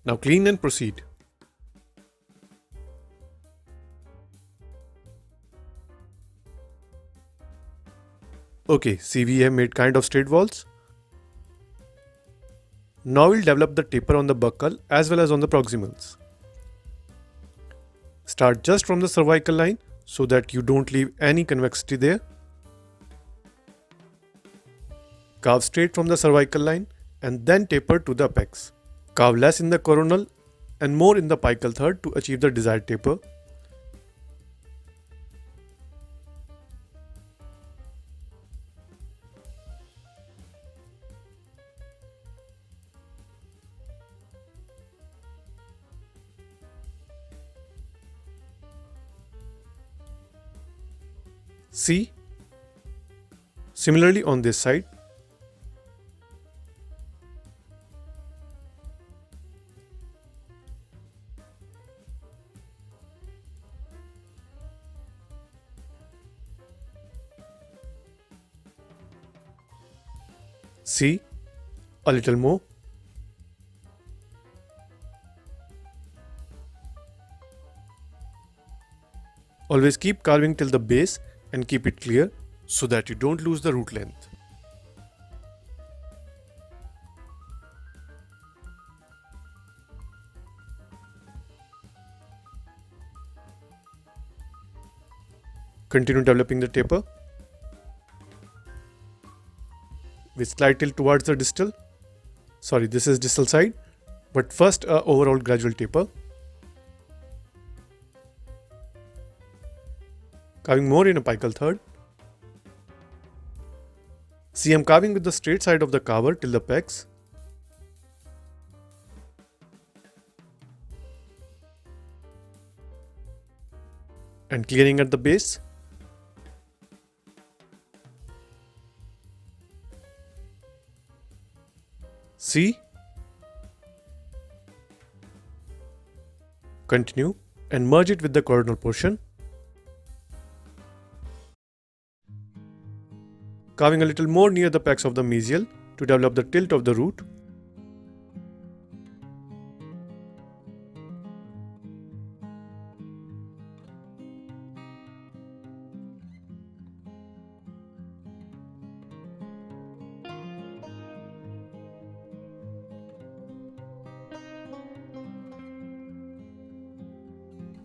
Now clean and proceed. Okay, see, we have made kind of straight walls. Now we'll develop the taper on the buccal as well as on the proximals. Start just from the cervical line so that you don't leave any convexity there. Carve straight from the cervical line and then taper to the apex. Carve less in the coronal and more in the apical third to achieve the desired taper. See? Similarly on this side. See? A little more. Always keep carving till the base and keep it clear so that you don't lose the root length. Continue developing the taper with slight tilt towards the distal. Sorry, this is distal side, but first a overall gradual taper. Carving more in apical third. See, I'm carving with the straight side of the carver till the pecs. And clearing at the base. See? Continue and merge it with the coronal portion. Carving a little more near the pecs of the mesial to develop the tilt of the root.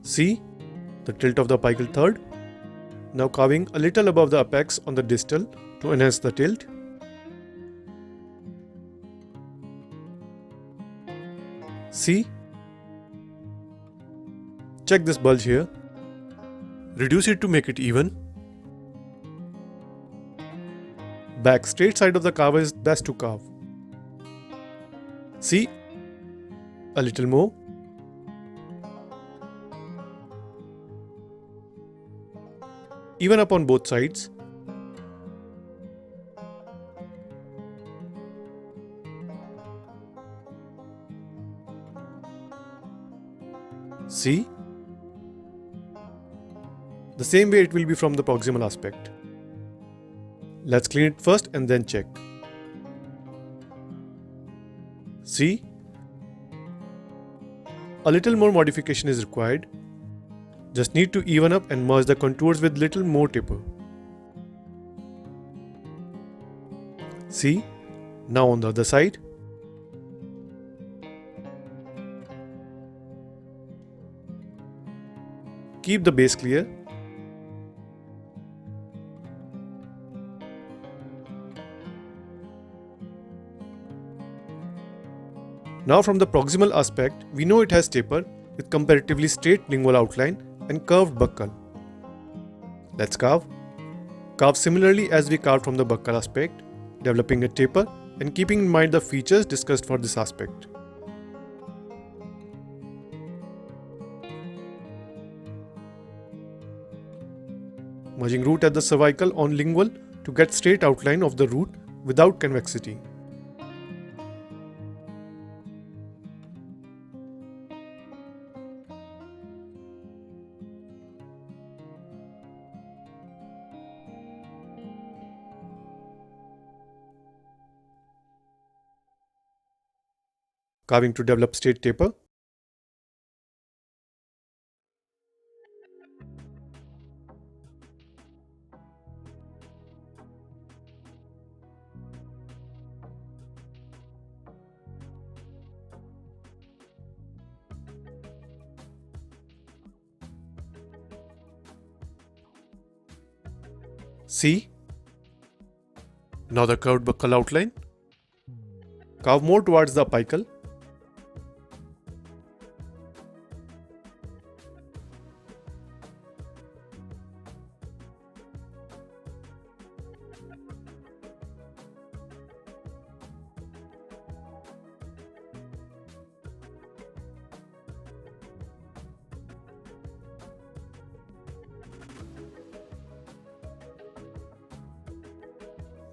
See the tilt of the apical third. Now carving a little above the apex on the distal to enhance the tilt. See? Check this bulge here. Reduce it to make it even. Back straight side of the carver is best to carve. See? A little more. Even up on both sides. See? The same way it will be from the proximal aspect. Let's clean it first and then check. See? A little more modification is required. Just need to even up and merge the contours with little more taper. See? Now on the other side. Keep the base clear. Now from the proximal aspect, we know it has taper with comparatively straight lingual outline and curved buccal. Let's carve. Carve similarly as we carved from the buccal aspect, developing a taper and keeping in mind the features discussed for this aspect. Merging root at the cervical on lingual to get straight outline of the root without convexity. Carving to develop straight taper. See? Now the curved buccal outline. Carve more towards the apical.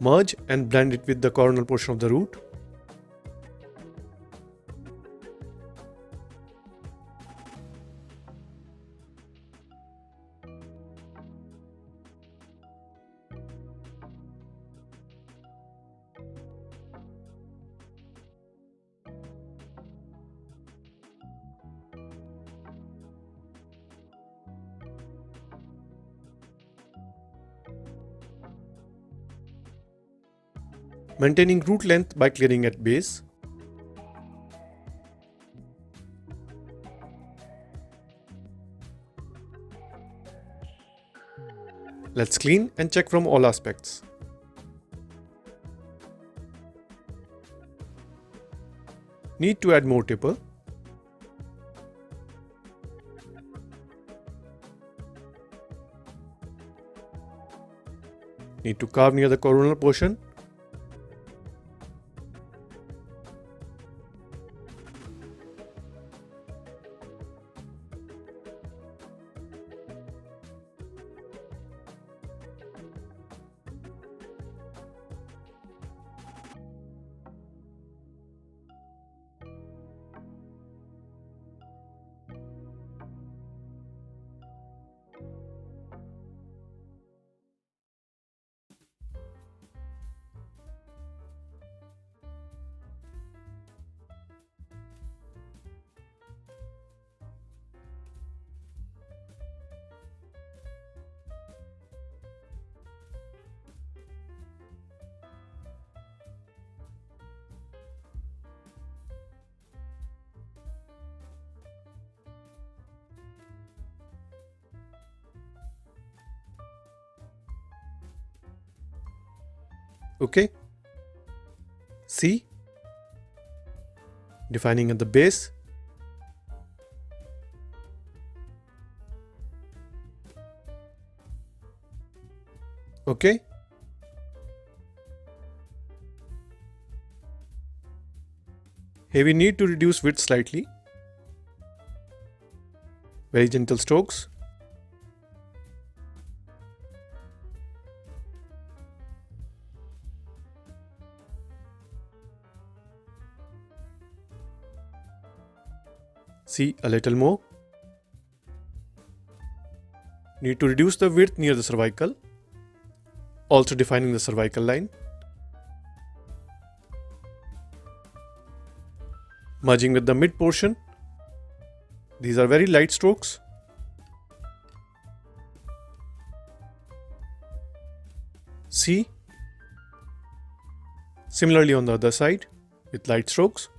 Merge and blend it with the coronal portion of the root. Maintaining root length by clearing at base. Let's clean and check from all aspects. Need to add more taper. Need to carve near the coronal portion. Okay. See? Defining at the base. Okay. Here we need to reduce width slightly. Very gentle strokes. See, a little more. Need to reduce the width near the cervical, also defining the cervical line. Merging with the mid portion. These are very light strokes. See? Similarly on the other side with light strokes.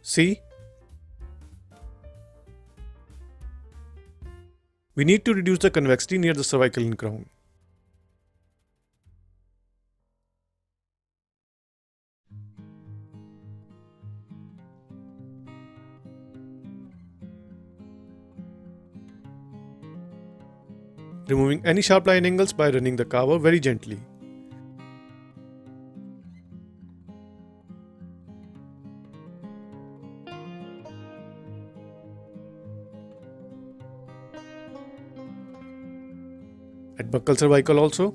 See? We need to reduce the convexity near the cervical crown. Removing any sharp line angles by running the carver very gently. At buccal cervical also.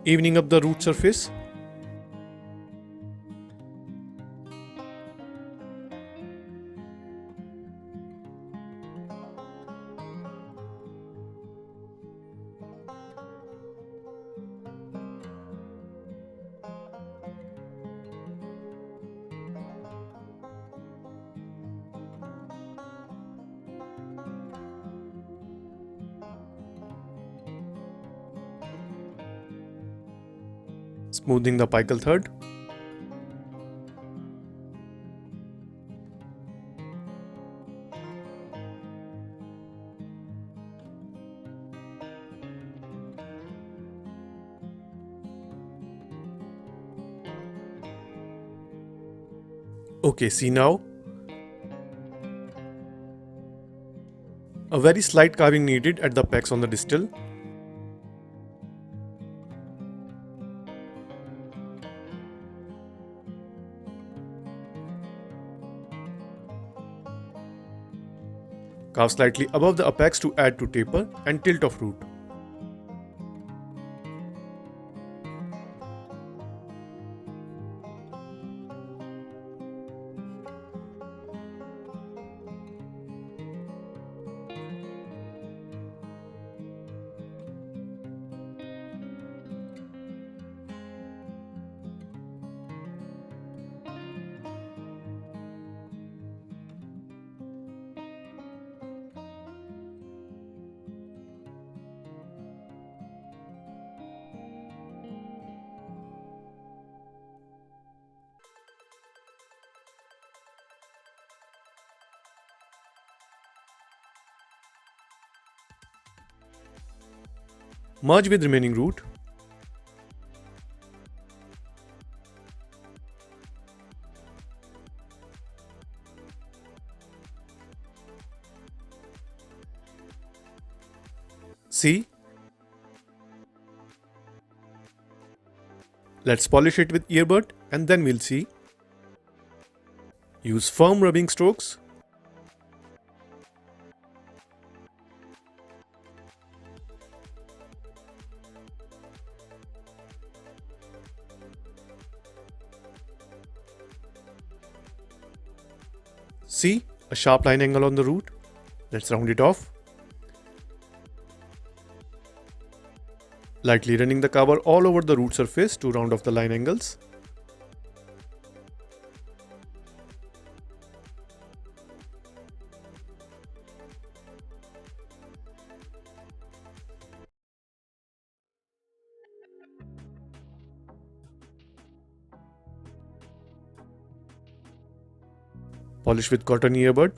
Evening up the root surface. Smoothing the apical third. Okay, see now? A very slight carving needed at the apex on the distal. Carve slightly above the apex to add to taper and tilt of root. Merge with remaining root. See? Let's polish it with earbud and then we'll see. Use firm rubbing strokes. See, a sharp line angle on the root. Let's round it off. Lightly running the carver all over the root surface to round off the line angles. Polish with cotton earbud.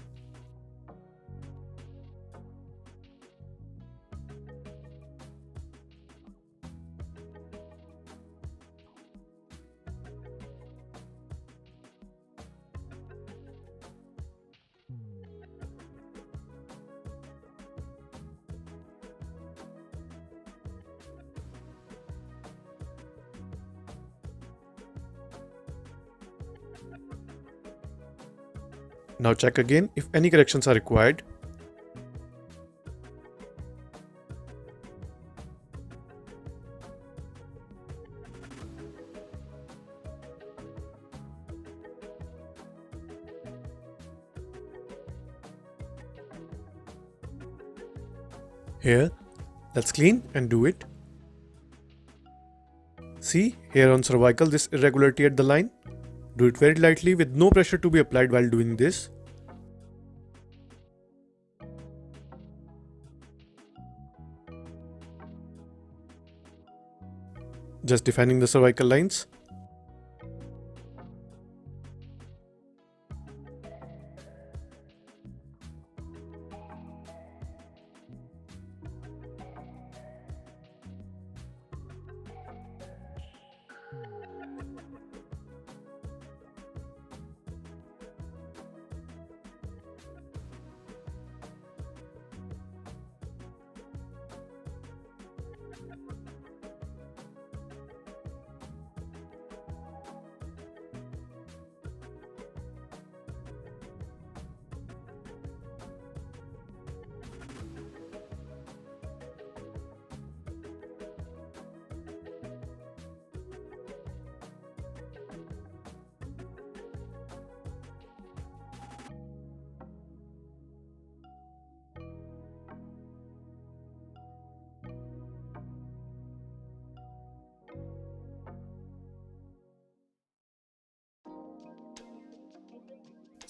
Now check again if any corrections are required. Here, let's clean and do it. See, here on cervical this irregularity at the line. Do it very lightly with no pressure to be applied while doing this. Just defining the cervical lines.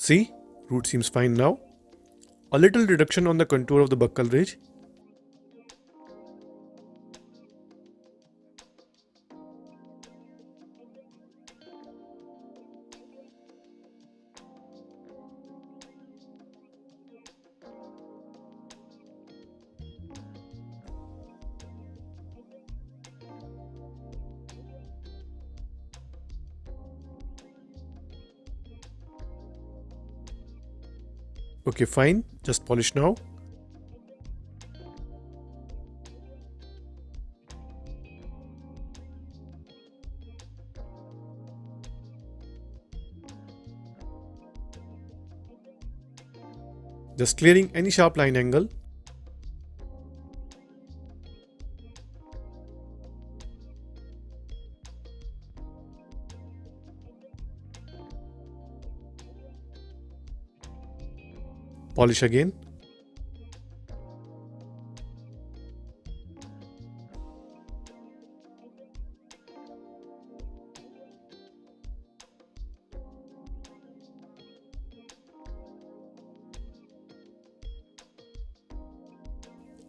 See, root seems fine now. A little reduction on the contour of the buccal ridge. Okay, fine. Just polish now. Just clearing any sharp line angle. Polish again.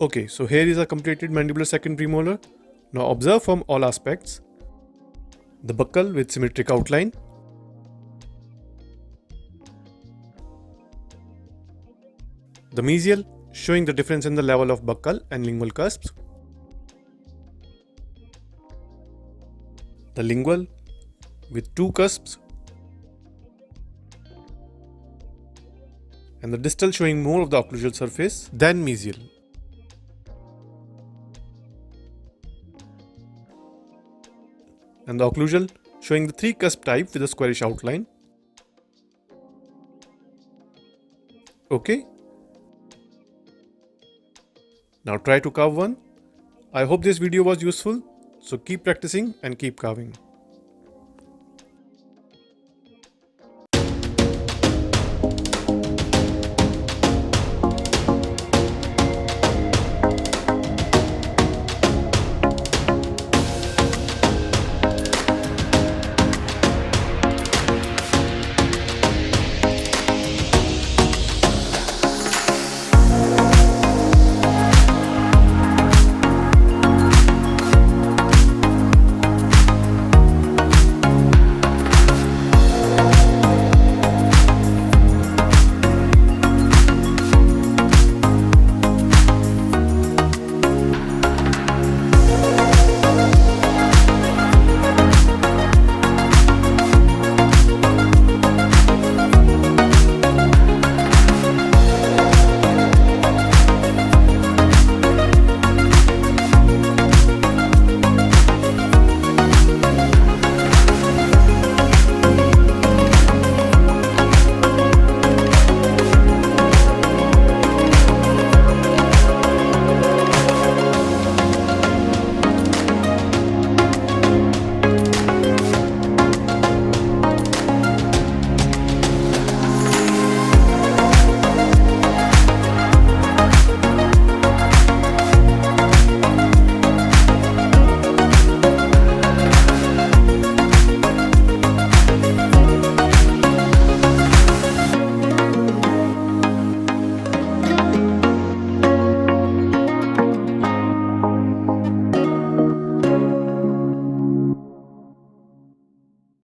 Okay, so here is a completed mandibular second premolar. Now observe from all aspects. The buccal with symmetric outline. The mesial showing the difference in the level of buccal and lingual cusps. The lingual with two cusps. And the distal showing more of the occlusal surface than mesial. And the occlusal showing the three cusp type with a squarish outline. Okay. Now try to carve one. I hope this video was useful, so keep practicing and keep carving.